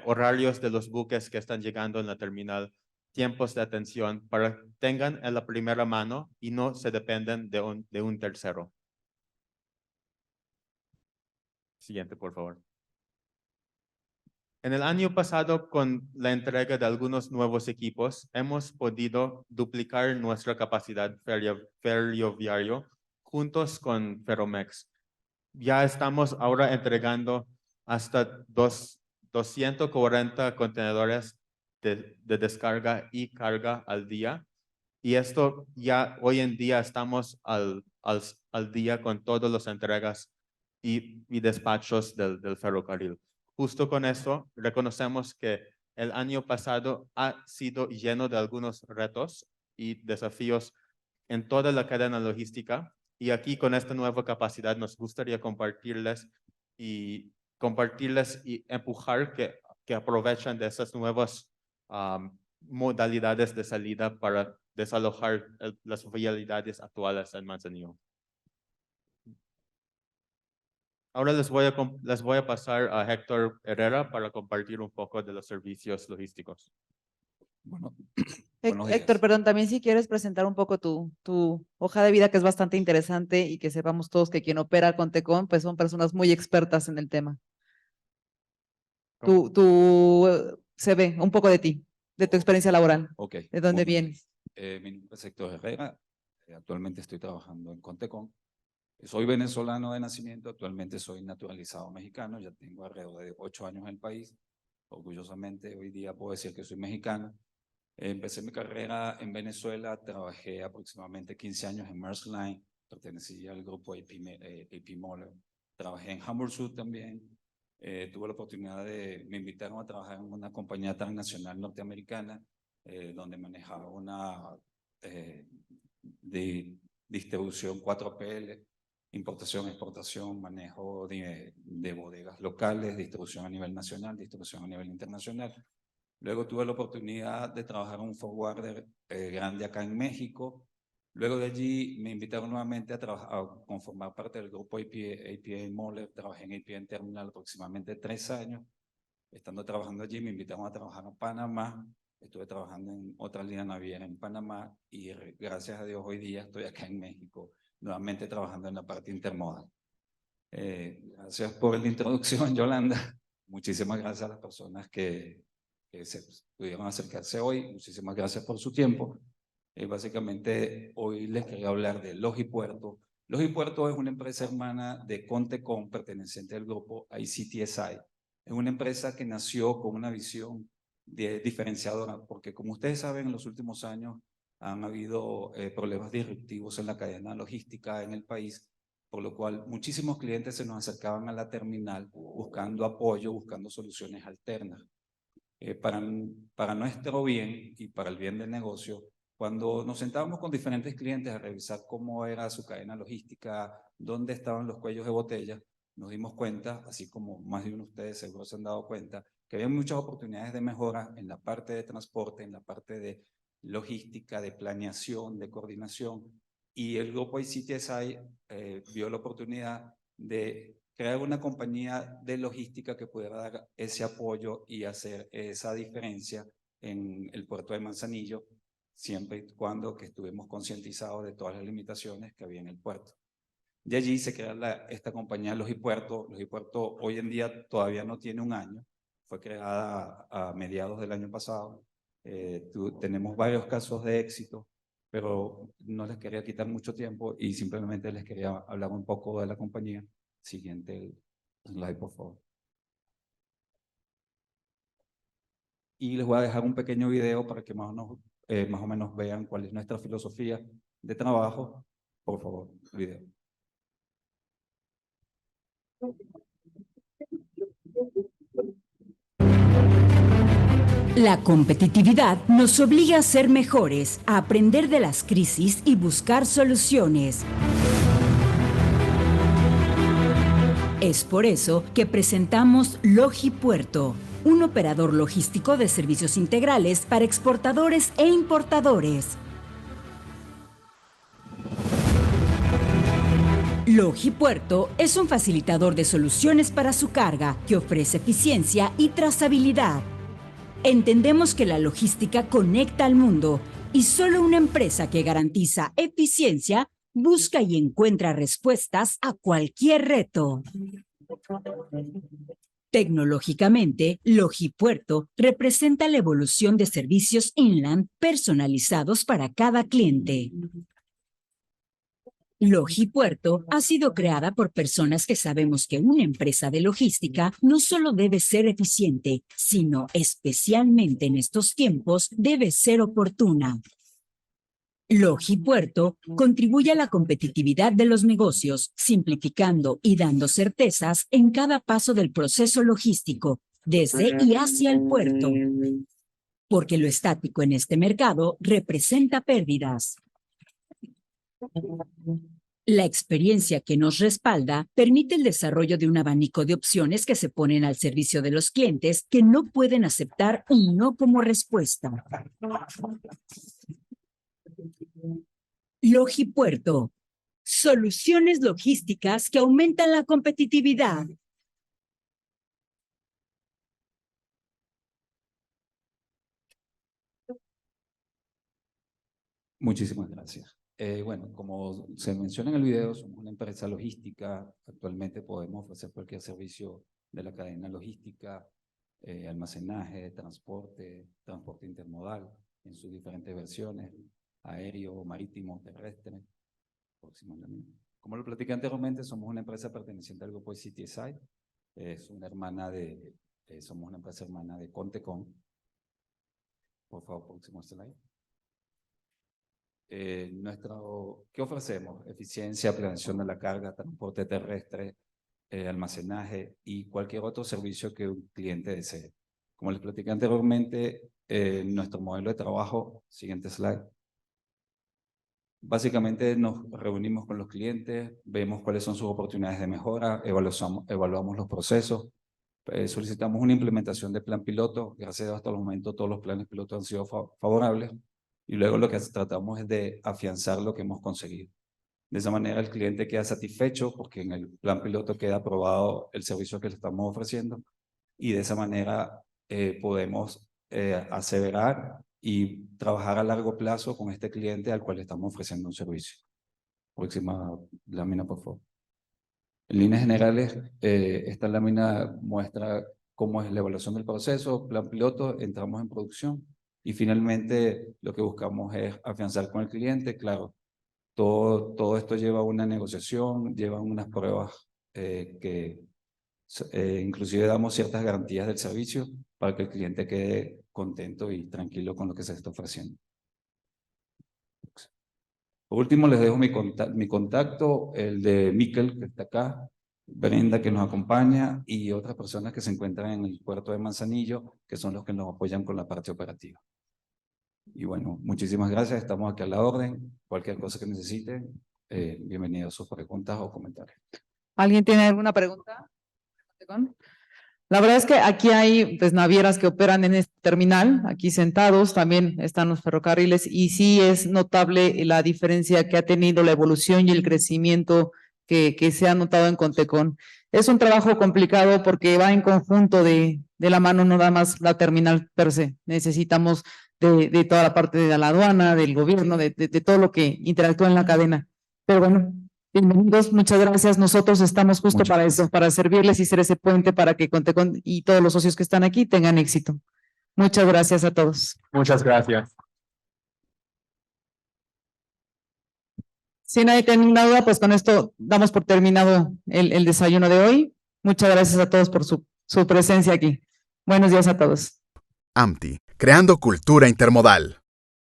horarios de los buques que están llegando en la terminal, tiempos de atención, para que tengan en la primera mano y no se dependen de un tercero. Siguiente, por favor. En el año pasado, con la entrega de algunos nuevos equipos, hemos podido duplicar nuestra capacidad ferroviaria juntos con Ferromex. Ya estamos ahora entregando hasta 240 contenedores de descarga y carga al día. Y esto ya hoy en día estamos al día con todas las entregas y despachos del ferrocarril. Justo con eso, reconocemos que el año pasado ha sido lleno de algunos retos y desafíos en toda la cadena logística. Y aquí con esta nueva capacidad nos gustaría compartirles y empujar que aprovechen de esas nuevas modalidades de salida para desalojar las vialidades actuales en Manzanillo. Ahora les voy a pasar a Héctor Herrera para compartir un poco de los servicios logísticos. Bueno, buenos días. Héctor, perdón, también si quieres presentar un poco tu hoja de vida, que es bastante interesante y que sepamos todos que quien opera con Tecon, pues son personas muy expertas en el tema. Tu CV, un poco de ti, de tu experiencia laboral. Ok. ¿De dónde Muy bien. vienes? Mi nombre es Héctor Herrera. Actualmente estoy trabajando en Contecon. Soy venezolano de nacimiento, actualmente soy naturalizado mexicano, ya tengo alrededor de 8 años en el país. Orgullosamente hoy día puedo decir que soy mexicano. Empecé mi carrera en Venezuela, trabajé aproximadamente 15 años en Maersk Line, pertenecía al grupo AP Moller. Trabajé en Hamburg Süd también. Tuve la oportunidad me invitaron a trabajar en una compañía transnacional norteamericana, donde manejaba una distribución 4PL, importación, exportación, manejo de bodegas locales, distribución a nivel nacional, distribución a nivel internacional. Luego tuve la oportunidad de trabajar en un forwarder grande acá en México. Luego de allí me invitaron nuevamente a conformar parte del grupo APA Moller. Trabajé en APA Terminal aproximadamente 3 años. Estando trabajando allí me invitaron a trabajar a Panamá. Estuve trabajando en otra línea naviera en Panamá y gracias a Dios hoy día estoy acá en México, nuevamente trabajando en la parte intermodal. Gracias por la introducción, Yolanda. muchísimas gracias a las personas que se pudieron acercarse hoy. Muchísimas gracias por su tiempo. Básicamente, hoy les quería hablar de Logipuerto. Logipuerto es una empresa hermana de Contecom, perteneciente al grupo ICTSI. Es una empresa que nació con una visión diferenciadora, porque como ustedes saben, en los últimos años han habido problemas disruptivos en la cadena logística en el país, por lo cual muchísimos clientes se nos acercaban a la terminal buscando apoyo, buscando soluciones alternas. Para nuestro bien y para el bien del negocio, cuando nos sentábamos con diferentes clientes a revisar cómo era su cadena logística, dónde estaban los cuellos de botella, nos dimos cuenta, así como más de uno de ustedes seguro se han dado cuenta, que había muchas oportunidades de mejora en la parte de transporte, en la parte de logística, de planeación, de coordinación, y el grupo ICTSI vio la oportunidad de crear una compañía de logística que pudiera dar ese apoyo y hacer esa diferencia en el puerto de Manzanillo, siempre y cuando que estuvimos concientizados de todas las limitaciones que había en el puerto. De allí se crea esta compañía Logipuerto. Logipuerto hoy en día todavía no tiene un año, fue creada a mediados del año pasado. Tenemos varios casos de éxito, pero no les quería quitar mucho tiempo y simplemente les quería hablar un poco de la compañía. Siguiente slide, por favor. Y les voy a dejar un pequeño video para que más o menos vean cuál es nuestra filosofía de trabajo. Por favor, video. La competitividad nos obliga a ser mejores, a aprender de las crisis y buscar soluciones. Es por eso que presentamos Logipuerto, un operador logístico de servicios integrales para exportadores e importadores. Logipuerto es un facilitador de soluciones para su carga que ofrece eficiencia y trazabilidad. Entendemos que la logística conecta al mundo y solo una empresa que garantiza eficiencia busca y encuentra respuestas a cualquier reto. Tecnológicamente, Logipuerto representa la evolución de servicios inland personalizados para cada cliente. Logipuerto ha sido creada por personas que sabemos que una empresa de logística no solo debe ser eficiente, sino especialmente en estos tiempos debe ser oportuna. Logipuerto contribuye a la competitividad de los negocios, simplificando y dando certezas en cada paso del proceso logístico, desde y hacia el puerto. Porque lo estático en este mercado representa pérdidas. La experiencia que nos respalda permite el desarrollo de un abanico de opciones que se ponen al servicio de los clientes que no pueden aceptar un no como respuesta. Logipuerto, soluciones logísticas que aumentan la competitividad. Muchísimas gracias. Bueno, como se menciona en el video, somos una empresa logística. Actualmente podemos ofrecer cualquier servicio de la cadena logística, almacenaje, transporte intermodal en sus diferentes versiones, aéreo, marítimo, terrestre. Como lo platiqué anteriormente, somos una empresa perteneciente al grupo ICTSI. Somos una empresa hermana de Contecom. Por favor, próximo slide. ¿Qué ofrecemos? Eficiencia, planeación de la carga, transporte terrestre, almacenaje y cualquier otro servicio que un cliente desee. Como les platicé anteriormente, nuestro modelo de trabajo, siguiente slide. Básicamente nos reunimos con los clientes, vemos cuáles son sus oportunidades de mejora, evaluamos los procesos, solicitamos una implementación de plan piloto. Gracias a Dios, hasta el momento todos los planes pilotos han sido favorables. Y luego lo que tratamos es de afianzar lo que hemos conseguido. De esa manera el cliente queda satisfecho porque en el plan piloto queda aprobado el servicio que le estamos ofreciendo y de esa manera podemos aseverar y trabajar a largo plazo con este cliente al cual le estamos ofreciendo un servicio. Próxima lámina, por favor. En líneas generales, esta lámina muestra cómo es la evaluación del proceso, plan piloto, entramos en producción y finalmente lo que buscamos es afianzar con el cliente. Claro, todo esto lleva a una negociación, lleva unas pruebas que inclusive damos ciertas garantías del servicio para que el cliente quede contento y tranquilo con lo que se está ofreciendo. Por último, les dejo mi contacto, el de Miquel, que está acá, Brenda, que nos acompaña, y otras personas que se encuentran en el puerto de Manzanillo, que son los que nos apoyan con la parte operativa. Y bueno, muchísimas gracias, estamos aquí a la orden. Cualquier cosa que necesiten, bienvenidos a sus preguntas o comentarios. ¿Alguien tiene alguna pregunta? La verdad es que aquí hay pues navieras que operan en este terminal, aquí sentados, también están los ferrocarriles y sí es notable la diferencia que ha tenido la evolución y el crecimiento que se ha notado en Contecon. Es un trabajo complicado porque va en conjunto de la mano, no nada más la terminal per se. Necesitamos de toda la parte de la aduana, del gobierno, de todo lo que interactúa en la cadena. Pero bueno, bienvenidos, muchas gracias. Nosotros estamos justo para eso, para servirles y ser ese puente para que Contecon y todos los socios que están aquí tengan éxito. Muchas gracias a todos. Muchas gracias. Si nadie tiene ninguna duda, pues con esto damos por terminado el desayuno de hoy. Muchas gracias a todos por su presencia aquí. Buenos días a todos. AMTI, creando cultura intermodal.